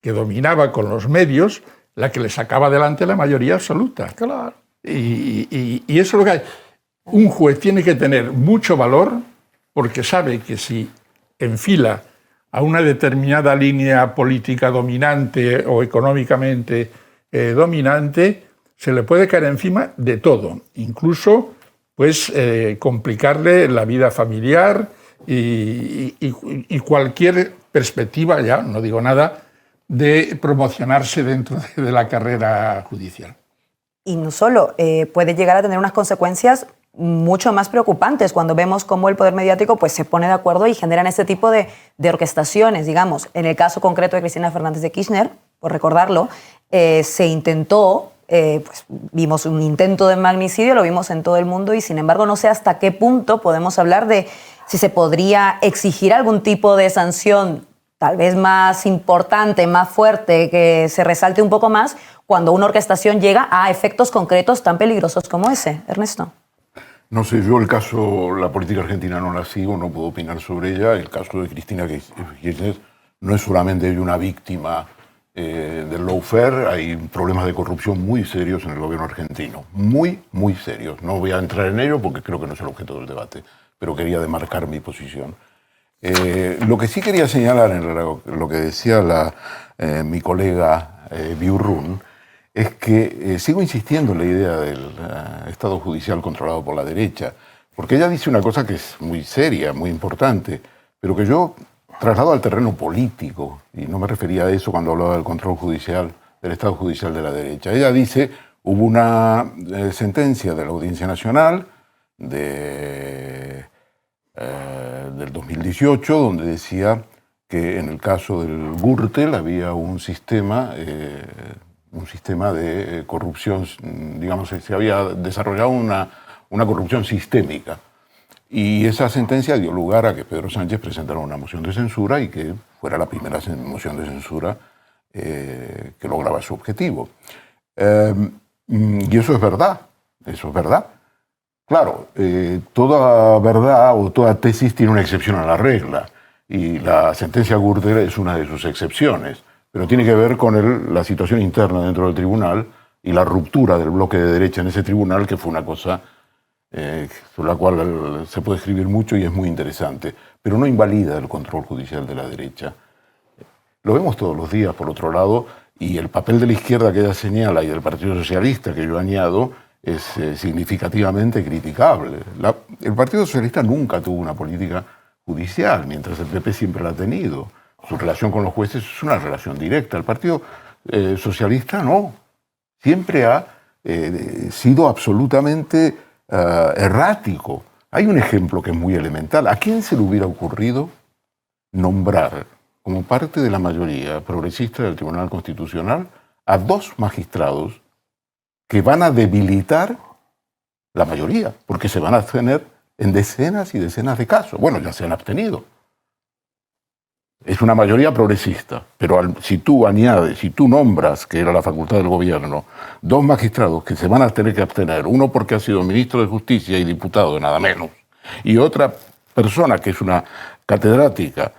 que dominaba con los medios, la que le sacaba adelante la mayoría absoluta. Claro. Y eso es lo que hay. Un juez tiene que tener mucho valor porque sabe que si enfila a una determinada línea política dominante o económicamente dominante, se le puede caer encima de todo, incluso pues, complicarle la vida familiar y cualquier perspectiva, ya no digo nada, de promocionarse dentro de la carrera judicial. Y no solo, puede llegar a tener unas consecuencias mucho más preocupantes cuando vemos cómo el poder mediático pues, se pone de acuerdo y generan este tipo de orquestaciones. Digamos, en el caso concreto de Cristina Fernández de Kirchner, por recordarlo, se intentó, pues, vimos un intento de magnicidio, lo vimos en todo el mundo y sin embargo no sé hasta qué punto podemos hablar de si se podría exigir algún tipo de sanción tal vez más importante, más fuerte, que se resalte un poco más cuando una orquestación llega a efectos concretos tan peligrosos como ese. Ernesto. No sé, yo el caso, la política argentina no la sigo, no puedo opinar sobre ella. El caso de Cristina Kirchner no es solamente una víctima del lawfare, hay problemas de corrupción muy serios en el gobierno argentino, muy serios. No voy a entrar en ello porque creo que no es el objeto del debate, pero quería demarcar mi posición. Lo que sí quería señalar en lo que decía mi colega Biurrun, es que sigo insistiendo en la idea del Estado judicial controlado por la derecha, porque ella dice una cosa que es muy seria, muy importante, pero que yo traslado al terreno político, y no me refería a eso cuando hablaba del control judicial del Estado Judicial de la derecha. Ella dice, hubo una sentencia de la Audiencia Nacional del 2018 donde decía que en el caso del Gürtel había un sistema de corrupción, digamos, se había desarrollado una corrupción sistémica. Y esa sentencia dio lugar a que Pedro Sánchez presentara una moción de censura y que fuera la primera moción de censura que lograba su objetivo. Y eso es verdad, eso es verdad. Claro, toda verdad o toda tesis tiene una excepción a la regla, y la sentencia Gürtel es una de sus excepciones, pero tiene que ver con la situación interna dentro del tribunal y la ruptura del bloque de derecha en ese tribunal, que fue una cosa sobre la cual se puede escribir mucho y es muy interesante, pero no invalida el control judicial de la derecha. Lo vemos todos los días, por otro lado, y el papel de la izquierda que ella señala y del Partido Socialista que yo añado es significativamente criticable. El Partido Socialista nunca tuvo una política judicial, mientras el PP siempre la ha tenido. Su relación con los jueces es una relación directa. El Partido Socialista no. Siempre ha sido absolutamente errático. Hay un ejemplo que es muy elemental. ¿A quién se le hubiera ocurrido nombrar como parte de la mayoría progresista del Tribunal Constitucional a 2 magistrados que van a debilitar la mayoría, porque se van a abstener en decenas y decenas de casos? Bueno, ya se han abstenido. Es una mayoría progresista, pero si tú añades, si tú nombras, que era la facultad del gobierno, 2 magistrados que se van a tener que abstener, uno porque ha sido ministro de Justicia y diputado, nada menos, y otra persona que es una catedrática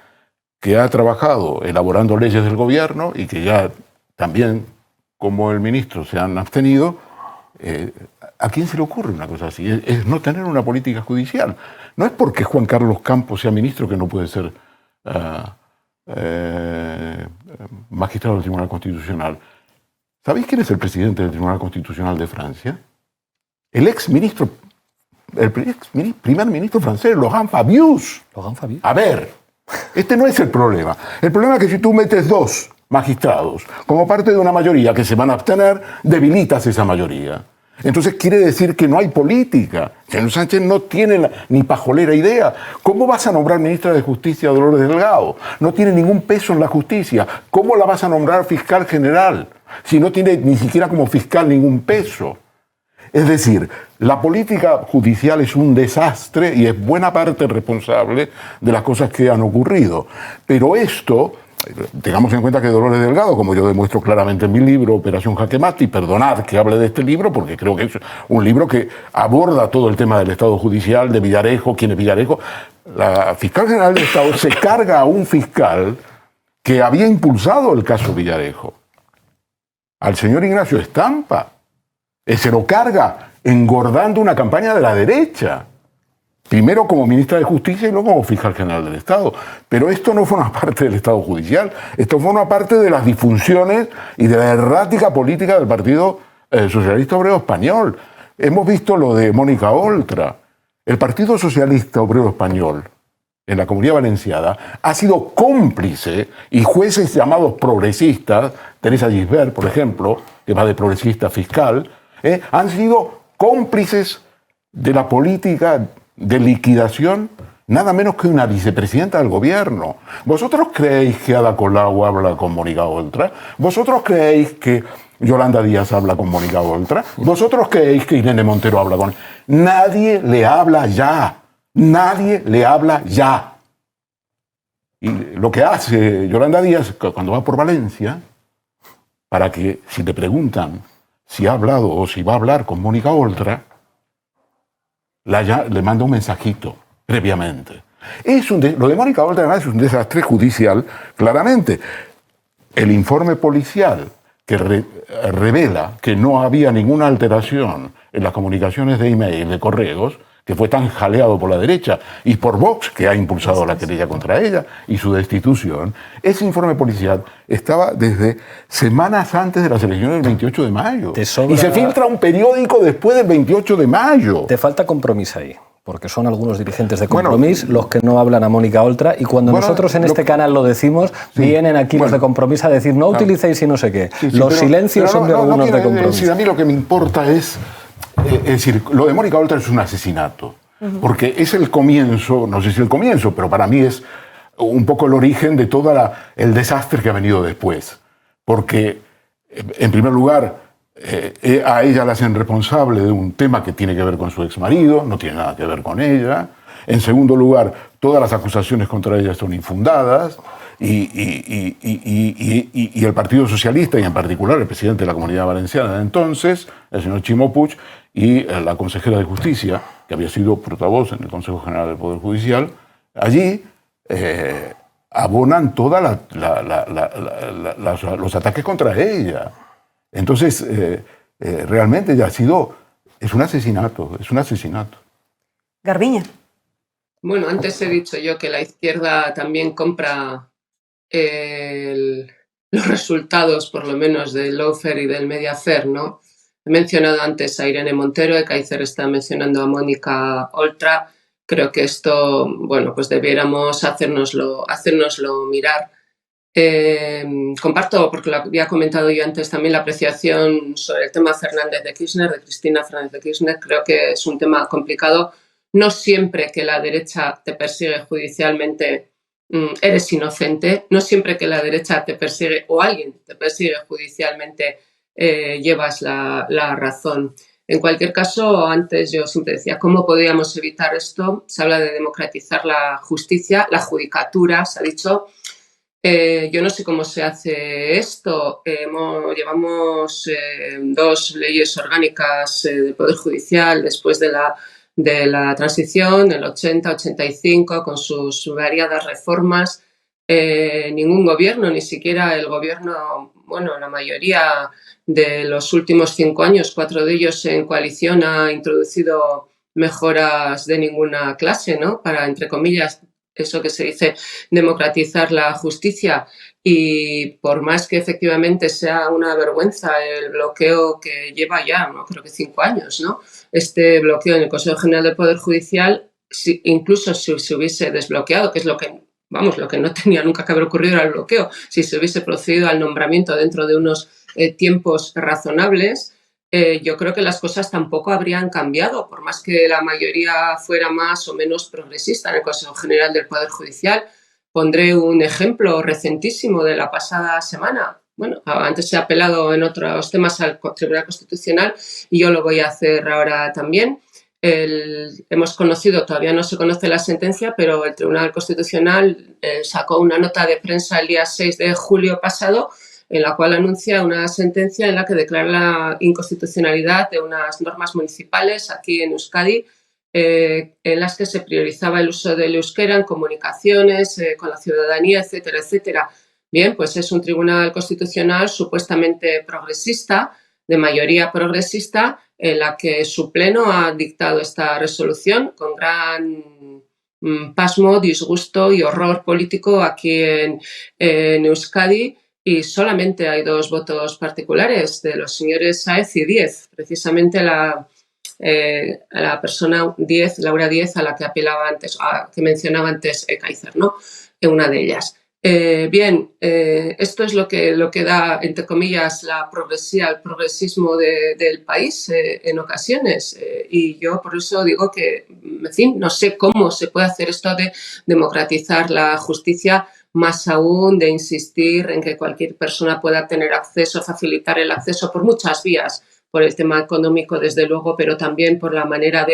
que ha trabajado elaborando leyes del gobierno y que ya también, como el ministro, se han abstenido, ¿a quién se le ocurre una cosa así? Es no tener una política judicial. No es porque Juan Carlos Campos sea ministro que no puede ser magistrado del Tribunal Constitucional. ¿Sabéis quién es el presidente del Tribunal Constitucional de Francia? El primer ministro francés, Laurent Fabius. A ver, este no es el problema. El problema es que si tú metes 2 magistrados como parte de una mayoría que se van a abstener, debilitas esa mayoría. Entonces quiere decir que no hay política. Señor Sánchez no tiene ni pajolera idea. ¿Cómo vas a nombrar ministra de Justicia a Dolores Delgado? No tiene ningún peso en la justicia. ¿Cómo la vas a nombrar fiscal general si no tiene ni siquiera como fiscal ningún peso? Es decir, la política judicial es un desastre y es buena parte responsable de las cosas que han ocurrido. Pero esto, tengamos en cuenta que Dolores Delgado, como yo demuestro claramente en mi libro, Operación Jaque Mate, y perdonad que hable de este libro porque creo que es un libro que aborda todo el tema del Estado judicial, de Villarejo, quién es Villarejo. La fiscal general del Estado se carga a un fiscal que había impulsado el caso Villarejo, al señor Ignacio Estampa. Se lo carga engordando una campaña de la derecha. Primero como ministra de Justicia y luego como fiscal general del Estado. Pero esto no forma parte del Estado judicial. Esto forma parte de las disfunciones y de la errática política del Partido Socialista Obrero Español. Hemos visto lo de Mónica Oltra. El Partido Socialista Obrero Español en la Comunidad Valenciana ha sido cómplice, y jueces llamados progresistas, Teresa Gisbert, por ejemplo, que va de progresista fiscal, han sido cómplices de la política de liquidación, nada menos que una vicepresidenta del gobierno. ¿Vosotros creéis que Ada Colau habla con Mónica Oltra? ¿Vosotros creéis que Yolanda Díaz habla con Mónica Oltra? ¿Vosotros creéis que Irene Montero habla con...? Nadie le habla ya. Nadie le habla ya. Y lo que hace Yolanda Díaz cuando va por Valencia, para que si le preguntan si ha hablado o si va a hablar con Mónica Oltra, le manda un mensajito previamente. Lo de Mónica Oltra es un desastre judicial, claramente. El informe policial que revela que no había ninguna alteración en las comunicaciones de email, de correos, que fue tan jaleado por la derecha y por Vox, que ha impulsado la querella contra ella y su destitución, ese informe policial estaba desde semanas antes de las elecciones del 28 de mayo. Y se filtra un periódico después del 28 de mayo. Te falta compromiso ahí. porque son algunos dirigentes de Compromís los que no hablan a Mónica Oltra, y cuando nosotros en este canal lo decimos, vienen aquí los de Compromís a decir no utilicéis y no sé qué. Los silencios son de algunos de Compromís. Decir, a mí lo que me importa es decir, lo de Mónica Oltra es un asesinato, porque es el comienzo, no sé si el comienzo, pero para mí es un poco el origen de todo el desastre que ha venido después. Porque, en primer lugar, a ella la hacen responsable de un tema que tiene que ver con su exmarido, no tiene nada que ver con ella. En segundo lugar, todas las acusaciones contra ella son infundadas y el Partido Socialista, y en particular el presidente de la Comunidad Valenciana de entonces, el señor Ximo Puig, y la consejera de Justicia, que había sido portavoz en el Consejo General del Poder Judicial, allí abonan todos los ataques contra ella. Entonces, realmente ya es un asesinato, es un asesinato. Garbiñe. Bueno, antes he dicho yo que la izquierda también compra los resultados, por lo menos, del lawfare y del Mediafair, ¿no? He mencionado antes a Irene Montero, Ekaizer está mencionando a Mónica Oltra. Creo que esto, bueno, pues debiéramos hacérnoslo mirar. Comparto, porque lo había comentado yo antes también, la apreciación sobre el tema Fernández de Kirchner, de Cristina Fernández de Kirchner. Creo que es un tema complicado. No siempre que la derecha te persigue judicialmente eres inocente. No siempre que la derecha te persigue o alguien te persigue judicialmente llevas la razón. En cualquier caso, antes yo siempre decía, ¿cómo podríamos evitar esto? Se habla de democratizar la justicia, la judicatura, se ha dicho. Yo no sé cómo se hace esto. Llevamos 2 leyes orgánicas del Poder Judicial después de la transición, el 80-85, con sus variadas reformas. Ningún gobierno, ni siquiera el gobierno, bueno, la mayoría de los últimos 5 años, 4 de ellos en coalición, ha introducido mejoras de ninguna clase, ¿no? Para, entre comillas, eso que se dice democratizar la justicia. Y por más que efectivamente sea una vergüenza el bloqueo que lleva ya, no creo que 5 años, ¿no? Este bloqueo en el Consejo General del Poder Judicial, incluso si se hubiese desbloqueado, que es lo que no tenía nunca que haber ocurrido, era el bloqueo, si se hubiese procedido al nombramiento dentro de unos tiempos razonables, yo creo que las cosas tampoco habrían cambiado, por más que la mayoría fuera más o menos progresista en el Consejo General del Poder Judicial. Pondré un ejemplo recentísimo de la pasada semana. Bueno, antes se ha apelado en otros temas al Tribunal Constitucional y yo lo voy a hacer ahora también. Hemos conocido, todavía no se conoce la sentencia, pero el Tribunal Constitucional sacó una nota de prensa el día 6 de julio pasado, en la cual anuncia una sentencia en la que declara la inconstitucionalidad de unas normas municipales aquí en Euskadi, en las que se priorizaba el uso del euskera en comunicaciones con la ciudadanía, etcétera, etcétera. Bien, pues es un tribunal constitucional supuestamente progresista, de mayoría progresista, en la que su pleno ha dictado esta resolución con gran pasmo, disgusto y horror político aquí en Euskadi. Y solamente hay 2 votos particulares de los señores Sáez y Díez, precisamente la persona Díez, Laura Díez, a la que apelaba antes, que mencionaba antes Ekaizer, ¿no? Una de ellas. Esto es lo que da, entre comillas, la progresía, el progresismo del país en ocasiones. Y yo por eso digo que, en fin, no sé cómo se puede hacer esto de democratizar la justicia, más aún de insistir en que cualquier persona pueda tener acceso, facilitar el acceso por muchas vías, por el tema económico, desde luego, pero también por la manera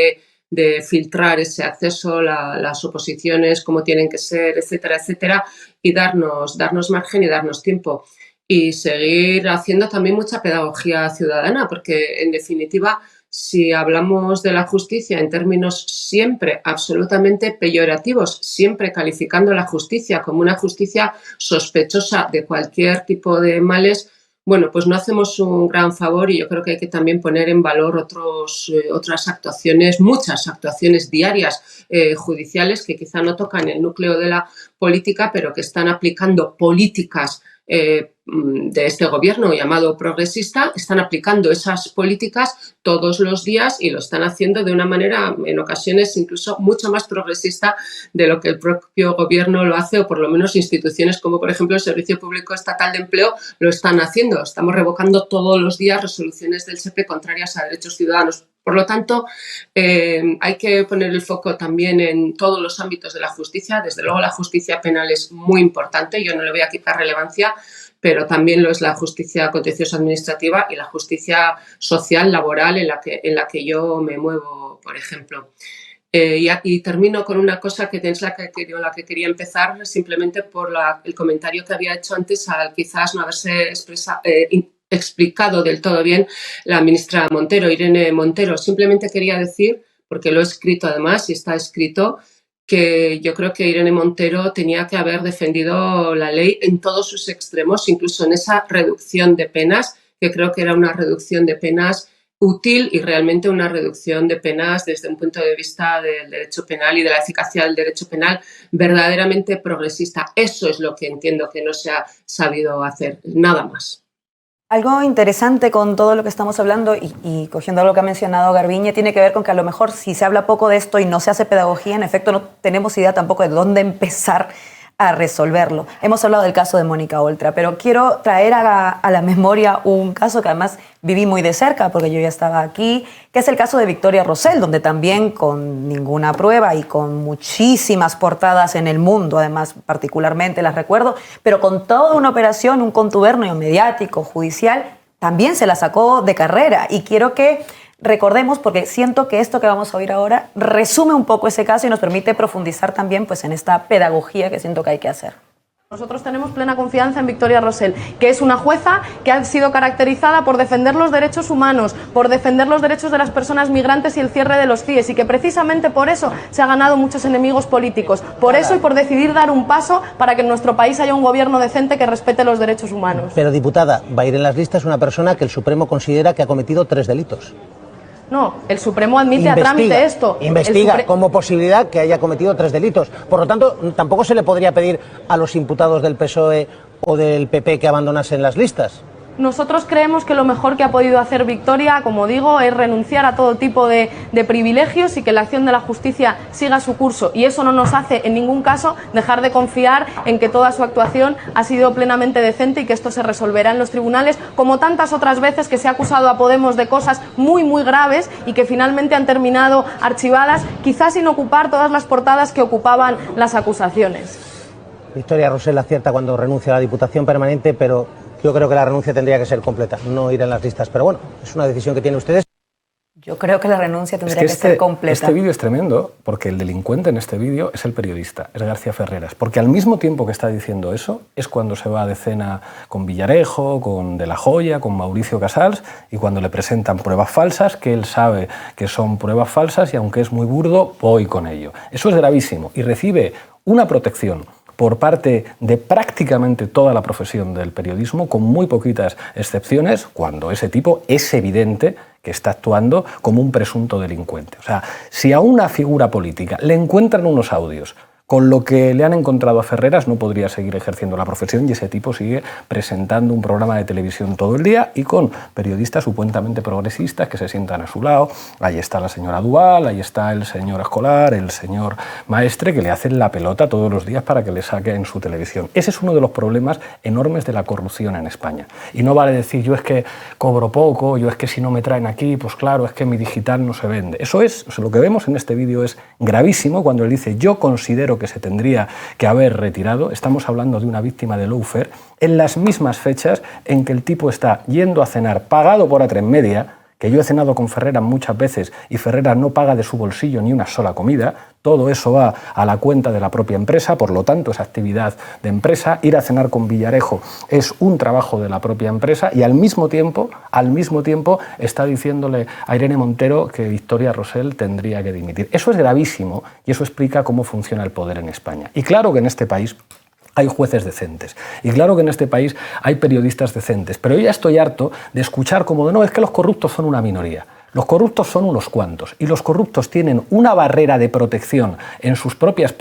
de filtrar ese acceso, las oposiciones, cómo tienen que ser, etcétera, etcétera, y darnos margen y darnos tiempo. Y seguir haciendo también mucha pedagogía ciudadana, porque, en definitiva, si hablamos de la justicia en términos siempre absolutamente peyorativos, siempre calificando la justicia como una justicia sospechosa de cualquier tipo de males, bueno, pues no hacemos un gran favor, y yo creo que hay que también poner en valor otras actuaciones, muchas actuaciones diarias judiciales que quizá no tocan el núcleo de la política, pero que están aplicando políticas de este gobierno llamado progresista están aplicando esas políticas todos los días y lo están haciendo de una manera, en ocasiones, incluso mucho más progresista de lo que el propio gobierno lo hace, o por lo menos instituciones como, por ejemplo, el Servicio Público Estatal de Empleo lo están haciendo. Estamos revocando todos los días resoluciones del SEPE contrarias a derechos ciudadanos. Por lo tanto, hay que poner el foco también en todos los ámbitos de la justicia. Desde luego, la justicia penal es muy importante, yo no le voy a quitar relevancia, pero también lo es la justicia contenciosa administrativa y la justicia social, laboral, en la que yo me muevo, por ejemplo. Y termino con una cosa que es la que quería empezar, simplemente por el comentario que había hecho antes al quizás no haberse explicado del todo bien la ministra Montero, Irene Montero. Simplemente quería decir, porque lo he escrito además y está escrito, que yo creo que Irene Montero tenía que haber defendido la ley en todos sus extremos, incluso en esa reducción de penas, que creo que era una reducción de penas útil y realmente una reducción de penas desde un punto de vista del derecho penal y de la eficacia del derecho penal verdaderamente progresista. Eso es lo que entiendo que no se ha sabido hacer, nada más. Algo interesante con todo lo que estamos hablando y cogiendo lo que ha mencionado Garbiñe tiene que ver con que a lo mejor si se habla poco de esto y no se hace pedagogía, en efecto no tenemos idea tampoco de dónde empezar a resolverlo. Hemos hablado del caso de Mónica Oltra, pero quiero traer a la memoria un caso que además viví muy de cerca porque yo ya estaba aquí, que es el caso de Victoria Rosell, donde también con ninguna prueba y con muchísimas portadas en el mundo, además particularmente las recuerdo, pero con toda una operación, un contubernio mediático, judicial, también se la sacó de carrera. Y quiero que recordemos, porque siento que esto que vamos a oír ahora resume un poco ese caso y nos permite profundizar también pues, en esta pedagogía que siento que hay que hacer. Nosotros tenemos plena confianza en Victoria Rosell, que es una jueza que ha sido caracterizada por defender los derechos humanos, por defender los derechos de las personas migrantes y el cierre de los CIES, y que precisamente por eso se ha ganado muchos enemigos políticos. Por eso y por decidir dar un paso para que en nuestro país haya un gobierno decente que respete los derechos humanos. Pero, diputada, va a ir en las listas una persona que el Supremo considera que ha cometido 3 delitos. No, el Supremo admite a trámite esto. Investiga como posibilidad que haya cometido 3 delitos. Por lo tanto, tampoco se le podría pedir a los imputados del PSOE o del PP que abandonasen las listas. Nosotros creemos que lo mejor que ha podido hacer Victoria, como digo, es renunciar a todo tipo de privilegios y que la acción de la justicia siga su curso. Y eso no nos hace en ningún caso dejar de confiar en que toda su actuación ha sido plenamente decente y que esto se resolverá en los tribunales, como tantas otras veces que se ha acusado a Podemos de cosas muy, muy graves y que finalmente han terminado archivadas, quizás sin ocupar todas las portadas que ocupaban las acusaciones. Victoria Rosell acierta cuando renuncia a la Diputación Permanente, pero yo creo que la renuncia tendría que ser completa, no ir en las listas. Pero bueno, es una decisión que tienen ustedes. Yo creo que la renuncia tendría que ser completa. Este vídeo es tremendo porque el delincuente en este vídeo es el periodista, es García Ferreras. Porque al mismo tiempo que está diciendo eso, es cuando se va de cena con Villarejo, con De la Hoya, con Mauricio Casals, y cuando le presentan pruebas falsas, que él sabe que son pruebas falsas y aunque es muy burdo, voy con ello. Eso es gravísimo y recibe una protección por parte de prácticamente toda la profesión del periodismo, con muy poquitas excepciones, cuando ese tipo es evidente que está actuando como un presunto delincuente. O sea, si a una figura política le encuentran unos audios con lo que le han encontrado a Ferreras, no podría seguir ejerciendo la profesión y ese tipo sigue presentando un programa de televisión todo el día y con periodistas supuestamente progresistas que se sientan a su lado. Ahí está la señora Duval, ahí está el señor Escolar, el señor Maestre, que le hacen la pelota todos los días para que le saque en su televisión. Ese es uno de los problemas enormes de la corrupción en España. Y no vale decir, yo es que cobro poco, yo es que si no me traen aquí, pues claro, es que mi digital no se vende. Eso es, lo que vemos en este vídeo es gravísimo cuando él dice, yo considero que se tendría que haber retirado. Estamos hablando de una víctima de lawfare en las mismas fechas en que el tipo está yendo a cenar pagado por A3 Media, que yo he cenado con Ferreras muchas veces y Ferreras no paga de su bolsillo ni una sola comida. Todo eso va a la cuenta de la propia empresa, por lo tanto es actividad de empresa. Ir a cenar con Villarejo es un trabajo de la propia empresa y al mismo tiempo está diciéndole a Irene Montero que Victoria Rosell tendría que dimitir. Eso es gravísimo y eso explica cómo funciona el poder en España. Y claro que en este país hay jueces decentes. Y claro que en este país hay periodistas decentes. Pero yo ya estoy harto de escuchar como de no, es que los corruptos son una minoría. Los corruptos son unos cuantos y los corruptos tienen una barrera de protección en sus propias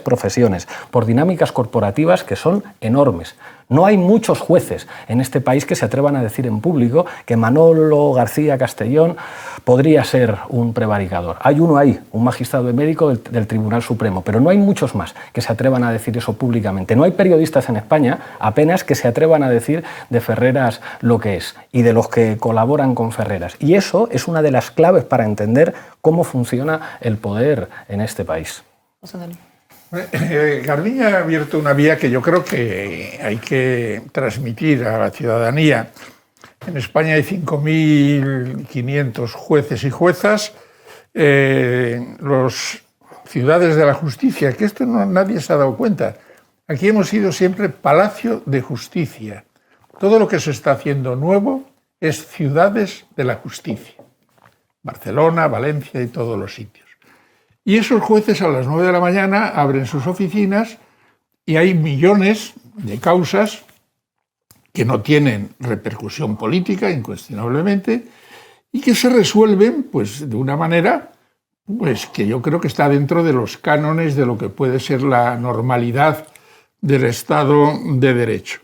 profesiones por dinámicas corporativas que son enormes. No hay muchos jueces en este país que se atrevan a decir en público que Manolo García Castellón podría ser un prevaricador. Hay uno ahí, un magistrado emérito del Tribunal Supremo, pero no hay muchos más que se atrevan a decir eso públicamente. No hay periodistas en España apenas que se atrevan a decir de Ferreras lo que es y de los que colaboran con Ferreras. Y eso es una de las claves para entender cómo funciona el poder en este país. Garbiñe ha abierto una vía que yo creo que hay que transmitir a la ciudadanía. En España hay 5.500 jueces y juezas. Los ciudades de la justicia, que esto nadie se ha dado cuenta. Aquí hemos sido siempre Palacio de Justicia. Todo lo que se está haciendo nuevo es ciudades de la justicia. Barcelona, Valencia y todos los sitios. Y esos jueces a las 9 de la mañana abren sus oficinas y hay millones de causas que no tienen repercusión política, incuestionablemente, y que se resuelven pues, de una manera pues, que yo creo que está dentro de los cánones de lo que puede ser la normalidad del Estado de Derecho.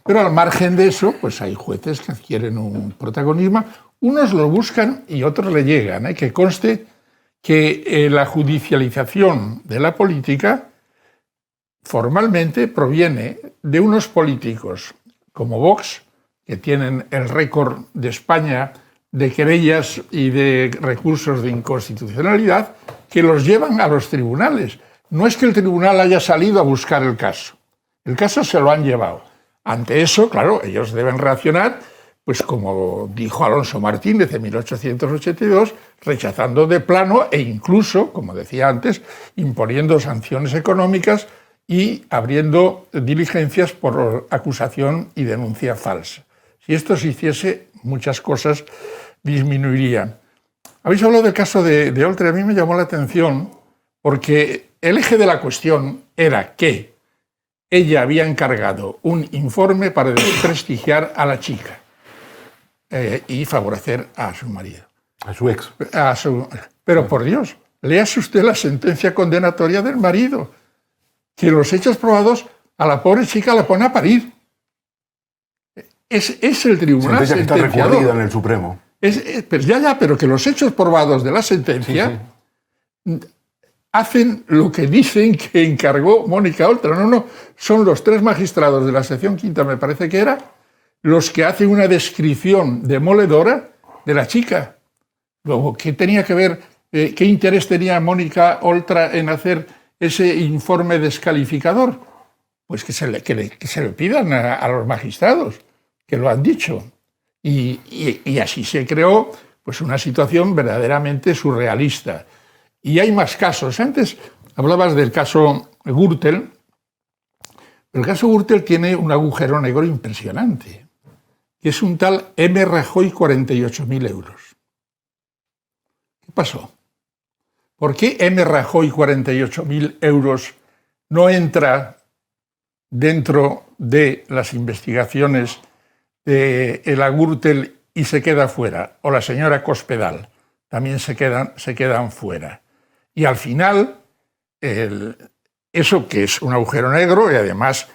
Pero al margen de eso, pues hay jueces que adquieren un protagonismo. Unos lo buscan y otros le llegan. Que conste que la judicialización de la política formalmente proviene de unos políticos como Vox, que tienen el récord de España de querellas y de recursos de inconstitucionalidad, que los llevan a los tribunales. No es que el tribunal haya salido a buscar el caso se lo han llevado. Ante eso, claro, ellos deben reaccionar, pues como dijo Alonso Martínez en 1882, rechazando de plano e incluso, como decía antes, imponiendo sanciones económicas y abriendo diligencias por acusación y denuncia falsa. Si esto se hiciese, muchas cosas disminuirían. Habéis hablado del caso de Oltra. A mí me llamó la atención porque el eje de la cuestión era que ella había encargado un informe para desprestigiar a la chica y favorecer a su marido. A su ex. Pero por Dios, léase usted la sentencia condenatoria del marido, que los hechos probados a la pobre chica la pone a parir. Es el tribunal sentencia que está recurrida en el Supremo. Pero que los hechos probados de la sentencia hacen lo que dicen que encargó Mónica Oltra. No, son los 3 magistrados de la sección quinta, me parece que era, los que hacen una descripción demoledora de la chica. Luego, ¿qué tenía que ver, qué interés tenía Mónica Oltra en hacer ese informe descalificador? Pues que se le pidan a los magistrados, que lo han dicho. Y así se creó pues, una situación verdaderamente surrealista. Y hay más casos. Antes hablabas del caso Gürtel. El caso Gürtel tiene un agujero negro impresionante, que es un tal M. Rajoy 48.000 euros. ¿Qué pasó? ¿Por qué M. Rajoy 48.000 euros no entra dentro de las investigaciones de el Gürtel y se queda fuera? O la señora Cospedal también se quedan fuera. Y al final, eso que es un agujero negro, y además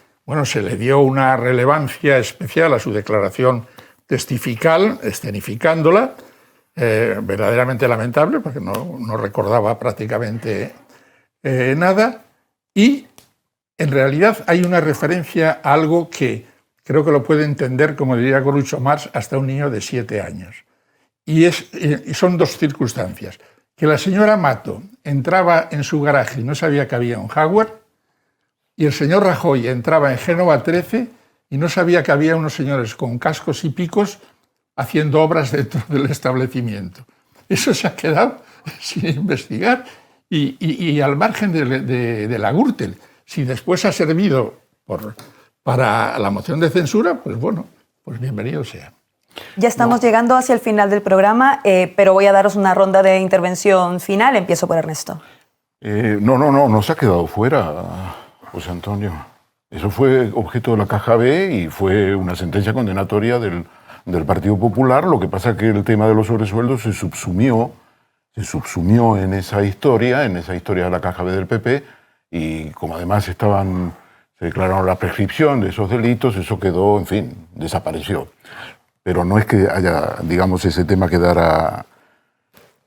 se le dio una relevancia especial a su declaración testifical, escenificándola, verdaderamente lamentable, porque no recordaba prácticamente nada, y en realidad hay una referencia a algo que creo que lo puede entender, como diría Groucho Marx, hasta un niño de 7 años. Y son 2 circunstancias. Que la señora Mato entraba en su garaje y no sabía que había un Jaguar, y el señor Rajoy entraba en Génova 13 y no sabía que había unos señores con cascos y picos haciendo obras dentro del establecimiento. Eso se ha quedado sin investigar y al margen de la Gürtel. Si después ha servido para la moción de censura, pues bienvenido sea. Ya estamos llegando hacia el final del programa, pero voy a daros una ronda de intervención final. Empiezo por Ernesto. No se ha quedado fuera, José Antonio. Eso fue objeto de la Caja B y fue una sentencia condenatoria del Partido Popular. Lo que pasa es que el tema de los sobresueldos se subsumió en esa historia de la Caja B del PP, y como además estaban se declararon la prescripción de esos delitos, eso quedó, en fin, desapareció. Pero no es que haya, digamos, ese tema quedara,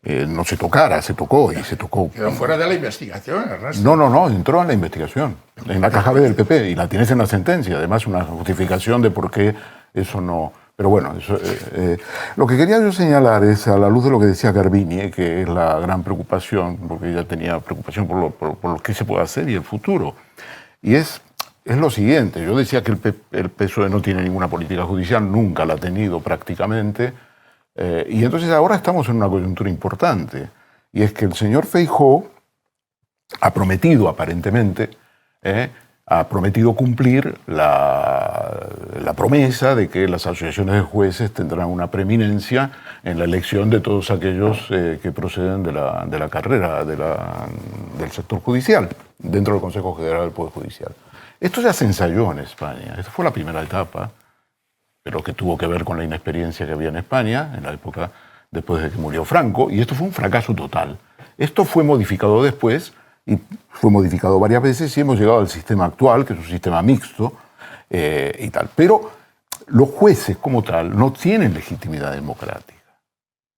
no se tocara, se tocó y se tocó. Quedó fuera de la investigación, Ernesto. No, entró en la investigación, en la caja B del PP, y la tienes en la sentencia, además una justificación de por qué eso no... Pero bueno, lo que quería yo señalar es, a la luz de lo que decía Garbiñe, que es la gran preocupación, porque ella tenía preocupación por lo que se puede hacer y el futuro. Y es lo siguiente, yo decía que el PSOE no tiene ninguna política judicial, nunca la ha tenido prácticamente, y entonces ahora estamos en una coyuntura importante, y es que el señor Feijóo ha prometido, aparentemente, ha prometido cumplir la promesa de que las asociaciones de jueces tendrán una preeminencia en la elección de todos aquellos que proceden de la carrera del sector judicial, dentro del Consejo General del Poder Judicial. Esto ya se ensayó en España, esta fue la primera etapa, pero que tuvo que ver con la inexperiencia que había en España, en la época después de que murió Franco, y esto fue un fracaso total. Esto fue modificado después, y fue modificado varias veces, y hemos llegado al sistema actual, que es un sistema mixto, y tal. Pero los jueces, como tal, no tienen legitimidad democrática.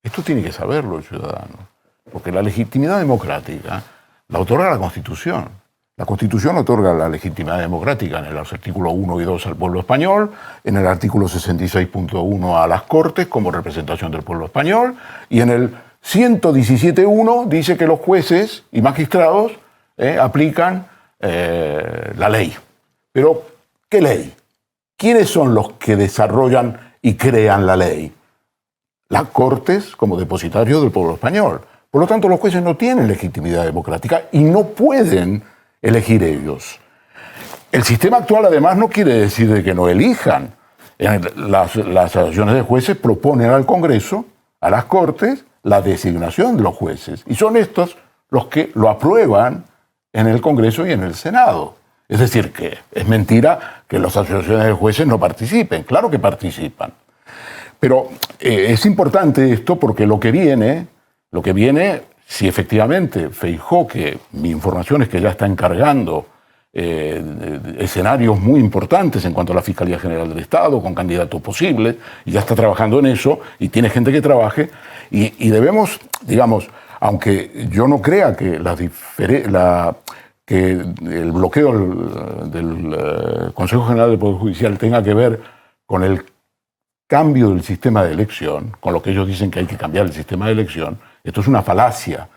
Esto tiene que saberlo el ciudadano, porque la legitimidad democrática la otorga la Constitución. La Constitución otorga la legitimidad democrática en los artículos 1 y 2 al pueblo español, en el artículo 66.1 a las Cortes como representación del pueblo español, y en el 117.1 dice que los jueces y magistrados aplican la ley. Pero, ¿qué ley? ¿Quiénes son los que desarrollan y crean la ley? Las Cortes como depositarios del pueblo español. Por lo tanto, los jueces no tienen legitimidad democrática y no pueden elegir ellos. El sistema actual, además, no quiere decir de que no elijan. Las asociaciones de jueces proponen al Congreso, a las Cortes, la designación de los jueces. Y son estos los que lo aprueban en el Congreso y en el Senado. Es decir, que es mentira que las asociaciones de jueces no participen. Claro que participan. Pero es importante esto porque lo que viene, si efectivamente Feijóo, que mi información es que ya está encargando escenarios muy importantes en cuanto a la Fiscalía General del Estado, con candidatos posibles, y ya está trabajando en eso, y tiene gente que trabaje, y debemos, digamos, aunque yo no crea que que el bloqueo del Consejo General del Poder Judicial tenga que ver con el cambio del sistema de elección, con lo que ellos dicen que hay que cambiar el sistema de elección, esto es una falacia.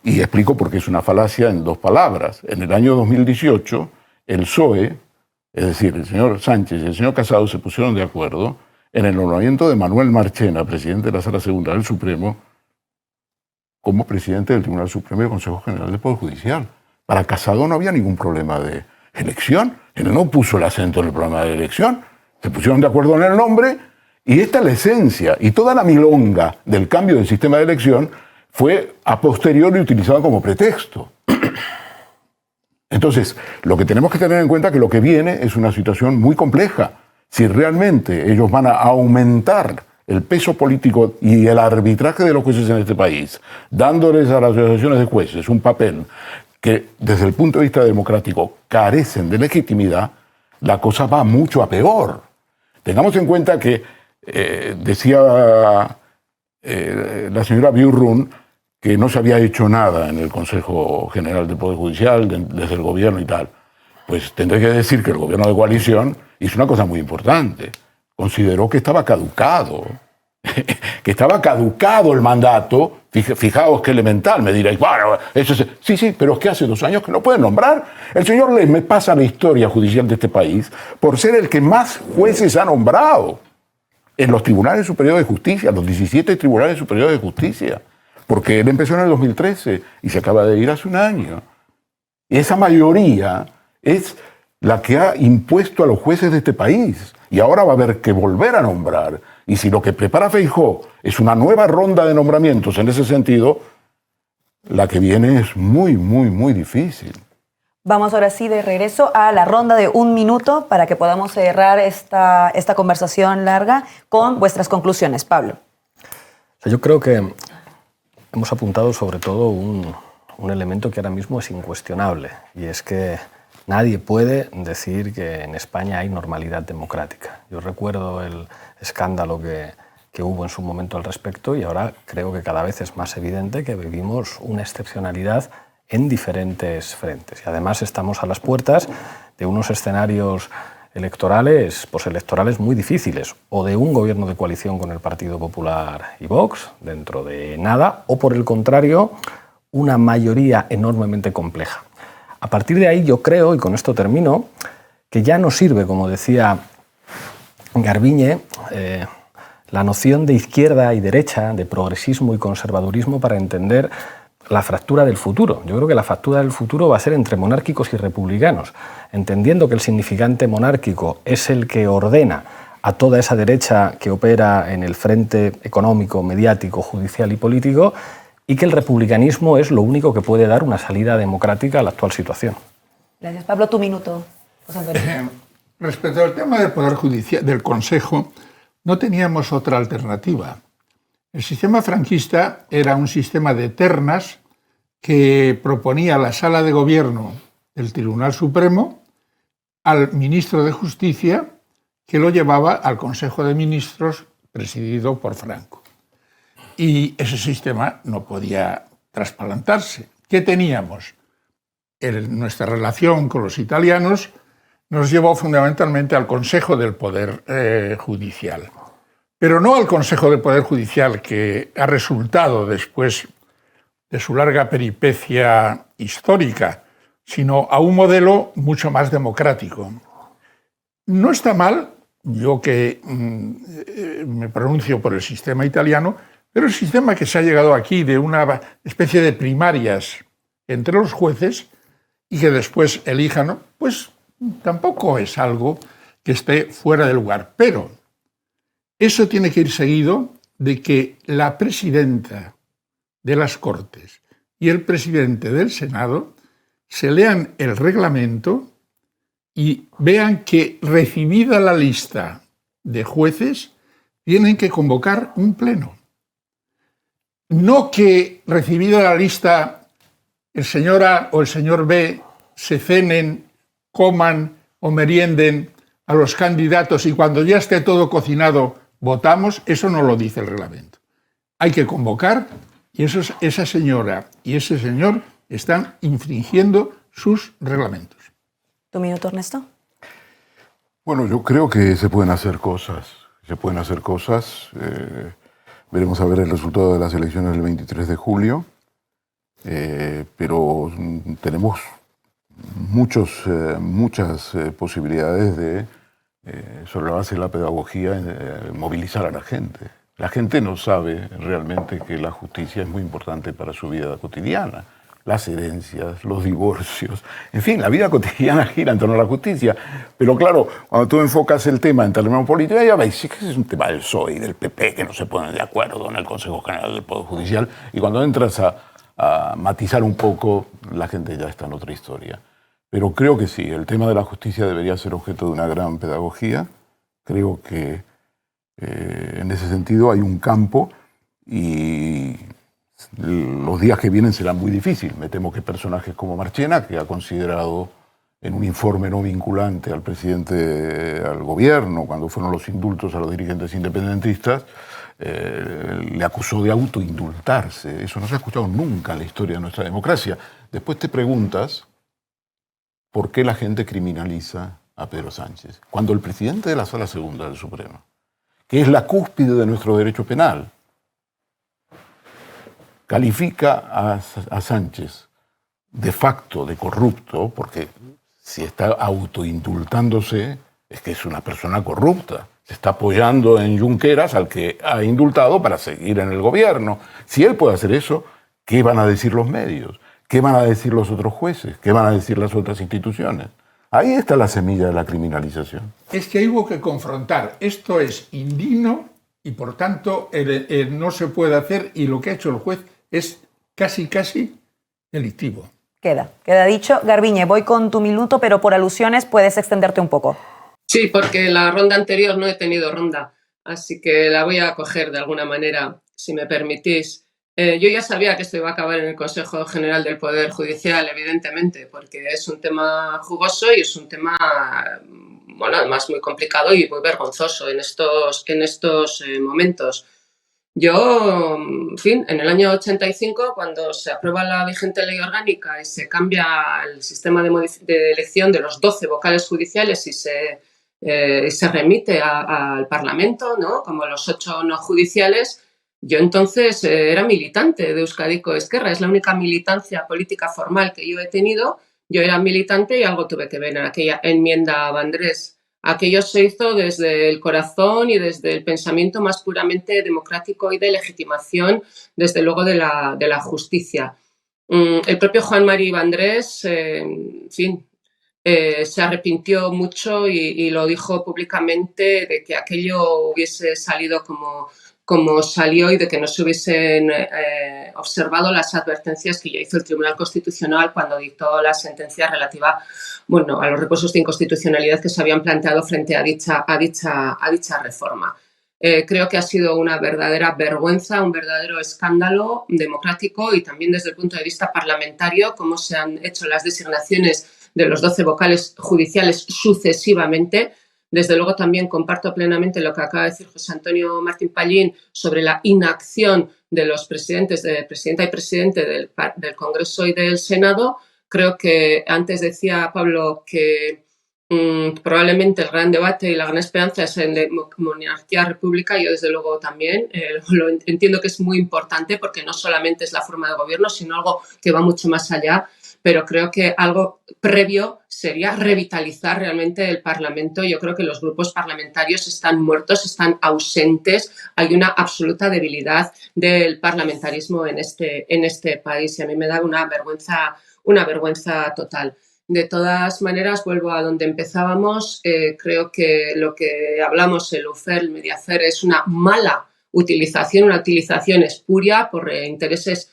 Y explico por qué es una falacia en dos palabras. En el año 2018, el PSOE, es decir, el señor Sánchez y el señor Casado se pusieron de acuerdo en el nombramiento de Manuel Marchena, presidente de la Sala Segunda del Supremo, como presidente del Tribunal Supremo y del Consejo General del Poder Judicial. Para Casado no había ningún problema de elección. Él no puso el acento en el problema de elección. Se pusieron de acuerdo en el nombre y esta es la esencia. Y toda la milonga del cambio del sistema de elección fue a posteriori utilizada como pretexto. Entonces, lo que tenemos que tener en cuenta es que lo que viene es una situación muy compleja. Si realmente ellos van a aumentar el peso político y el arbitraje de los jueces en este país, dándoles a las asociaciones de jueces un papel que desde el punto de vista democrático carecen de legitimidad, la cosa va mucho a peor. Tengamos en cuenta que, decía la señora Biurrun, que no se había hecho nada en el Consejo General del Poder Judicial, desde el gobierno y tal. Pues tendré que decir que el gobierno de coalición hizo una cosa muy importante. Consideró que estaba caducado, el mandato. Fijaos qué elemental, me diréis, bueno, eso es... Sí, pero es que hace 2 años que no pueden nombrar. El señor me pasa la historia judicial de este país por ser el que más jueces ha nombrado en los tribunales superiores de justicia, los 17 tribunales superiores de justicia. Porque él empezó en el 2013 y se acaba de ir hace 1 año. Y esa mayoría es la que ha impuesto a los jueces de este país. Y ahora va a haber que volver a nombrar. Y si lo que prepara Feijóo es una nueva ronda de nombramientos en ese sentido, la que viene es muy, muy, muy difícil. Vamos ahora sí de regreso a la ronda de 1 minuto para que podamos cerrar esta conversación larga con vuestras conclusiones. Pablo. Yo creo que hemos apuntado sobre todo un elemento que ahora mismo es incuestionable, y es que Nadie puede decir que en España hay normalidad democrática. Yo recuerdo el escándalo que hubo en su momento al respecto y ahora creo que cada vez es más evidente que vivimos una excepcionalidad en diferentes frentes. Y además estamos a las puertas de unos escenarios electorales, postelectorales muy difíciles, o de un gobierno de coalición con el Partido Popular y Vox dentro de nada, o por el contrario, una mayoría enormemente compleja. A partir de ahí yo creo, y con esto termino, que ya no sirve, como decía Garbiñe, la noción de izquierda y derecha, de progresismo y conservadurismo para entender la fractura del futuro. Yo creo que la fractura del futuro va a ser entre monárquicos y republicanos, entendiendo que el significante monárquico es el que ordena a toda esa derecha que opera en el frente económico, mediático, judicial y político, y que el republicanismo es lo único que puede dar una salida democrática a la actual situación. Gracias, Pablo. Tu minuto, José Antonio. Respecto al tema del Poder Judicial, del Consejo, no teníamos otra alternativa. El sistema franquista era un sistema de ternas que proponía la Sala de Gobierno del Tribunal Supremo al ministro de Justicia, que lo llevaba al Consejo de Ministros presidido por Franco. Y ese sistema no podía trasplantarse. ¿Qué teníamos? Nuestra relación con los italianos nos llevó fundamentalmente al Consejo del Poder Judicial. Pero no al Consejo del Poder Judicial que ha resultado después de su larga peripecia histórica, sino a un modelo mucho más democrático. No está mal, yo que me pronuncio por el sistema italiano, pero el sistema que se ha llegado aquí de una especie de primarias entre los jueces y que después elijan, pues tampoco es algo que esté fuera de lugar. Pero eso tiene que ir seguido de que la presidenta de las Cortes y el presidente del Senado se lean el reglamento y vean que, recibida la lista de jueces, tienen que convocar un pleno. No que, recibida la lista, el señor A o el señor B se cenen, coman o merienden a los candidatos y cuando ya esté todo cocinado votamos. Eso no lo dice el reglamento. Hay que convocar y esa señora y ese señor están infringiendo sus reglamentos. ¿Tu minuto, Ernesto? Bueno, yo creo que se pueden hacer cosas. Veremos a ver el resultado de las elecciones del 23 de julio. Pero tenemos muchas posibilidades de, sobre la base de la pedagogía, movilizar a la gente. La gente no sabe realmente que la justicia es muy importante para su vida cotidiana. Las herencias, los divorcios, en fin, la vida cotidiana gira en torno a la justicia. Pero claro, cuando tú enfocas el tema en términos políticos, ya veis que es un tema del PSOE y del PP que no se ponen de acuerdo en el Consejo General del Poder Judicial. Y cuando entras a matizar un poco, la gente ya está en otra historia. Pero creo que sí, el tema de la justicia debería ser objeto de una gran pedagogía. Creo que en ese sentido hay un campo y los días que vienen serán muy difíciles. Me temo que personajes como Marchena, que ha considerado en un informe no vinculante al presidente, al gobierno, cuando fueron los indultos a los dirigentes independentistas, le acusó de autoindultarse. Eso no se ha escuchado nunca en la historia de nuestra democracia. Después te preguntas por qué la gente criminaliza a Pedro Sánchez, cuando el presidente de la Sala Segunda del Supremo, que es la cúspide de nuestro derecho penal, califica a Sánchez de facto de corrupto, porque si está autoindultándose es que es una persona corrupta. Se está apoyando en Junqueras, al que ha indultado, para seguir en el gobierno. Si él puede hacer eso, ¿qué van a decir los medios? ¿Qué van a decir los otros jueces? ¿Qué van a decir las otras instituciones? Ahí está la semilla de la criminalización. Es que hubo que confrontar. Esto es indigno y, por tanto, no se puede hacer, y lo que ha hecho el juez es casi delictivo. Queda dicho. Garbiñe, voy con tu minuto, pero por alusiones puedes extenderte un poco. Sí, porque la ronda anterior no he tenido ronda, así que la voy a coger de alguna manera, si me permitís. Yo ya sabía que esto iba a acabar en el Consejo General del Poder Judicial, evidentemente, porque es un tema jugoso y es un tema, bueno, además muy complicado y muy vergonzoso en estos momentos. Yo, en fin, en el año 85, cuando se aprueba la vigente ley orgánica y se cambia el sistema de elección de los 12 vocales judiciales y se remite al Parlamento, ¿no?, como los 8 no judiciales, yo entonces era militante de Euskadiko Ezkerra, es la única militancia política formal que yo he tenido. Yo era militante y algo tuve que ver en aquella enmienda a Vandrés. Aquello se hizo desde el corazón y desde el pensamiento más puramente democrático y de legitimación, desde luego, de la justicia. El propio Juan Mari Vandrés, en fin, se arrepintió mucho y lo dijo públicamente de que aquello hubiese salido como salió y de que no se hubiesen observado las advertencias que ya hizo el Tribunal Constitucional cuando dictó la sentencia relativa, bueno, a los recursos de inconstitucionalidad que se habían planteado frente a dicha reforma. Creo que ha sido una verdadera vergüenza, un verdadero escándalo democrático y también desde el punto de vista parlamentario, cómo se han hecho las designaciones de los 12 vocales judiciales sucesivamente. Desde luego también comparto plenamente lo que acaba de decir José Antonio Martín Pallín sobre la inacción de los presidenta y presidente del Congreso y del Senado. Creo que antes decía Pablo que probablemente el gran debate y la gran esperanza es en monarquía-república. Yo desde luego también lo entiendo que es muy importante porque no solamente es la forma de gobierno, sino algo que va mucho más allá. Pero creo que algo previo sería revitalizar realmente el Parlamento. Yo creo que los grupos parlamentarios están muertos, están ausentes. Hay una absoluta debilidad del parlamentarismo en este país y a mí me da una vergüenza total. De todas maneras, vuelvo a donde empezábamos. Creo que lo que hablamos, el lawfare, el mediafer, es una mala utilización, una utilización espuria por intereses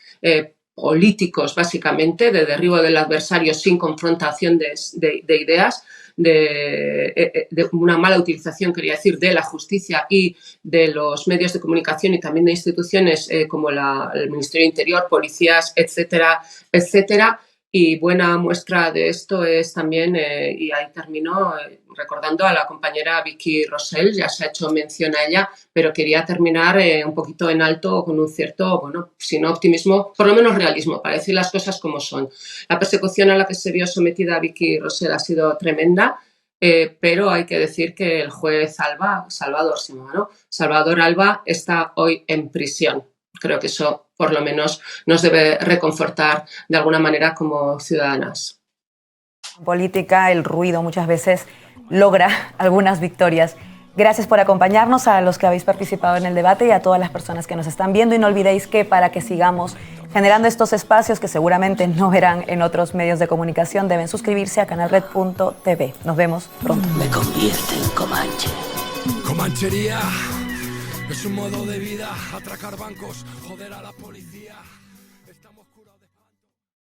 políticos, básicamente, de derribo del adversario sin confrontación de ideas, de una mala utilización, quería decir, de la justicia y de los medios de comunicación y también de instituciones como el Ministerio de Interior, policías, etcétera, etcétera. Y buena muestra de esto es también, y ahí termino, recordando a la compañera Vicky Rosell, ya se ha hecho mención a ella, pero quería terminar un poquito en alto con un cierto, bueno, si no optimismo, por lo menos realismo, para decir las cosas como son. La persecución a la que se vio sometida Vicky Rosell ha sido tremenda, pero hay que decir que el juez Salvador Alba está hoy en prisión. Creo que eso, por lo menos, nos debe reconfortar de alguna manera como ciudadanas. En política, el ruido muchas veces logra algunas victorias. Gracias por acompañarnos, a los que habéis participado en el debate y a todas las personas que nos están viendo. Y no olvidéis que para que sigamos generando estos espacios que seguramente no verán en otros medios de comunicación, deben suscribirse a canalred.tv. Nos vemos pronto. Me convierte en Comanche. Comanchería es un modo de vida, atracar bancos, joder a la policía.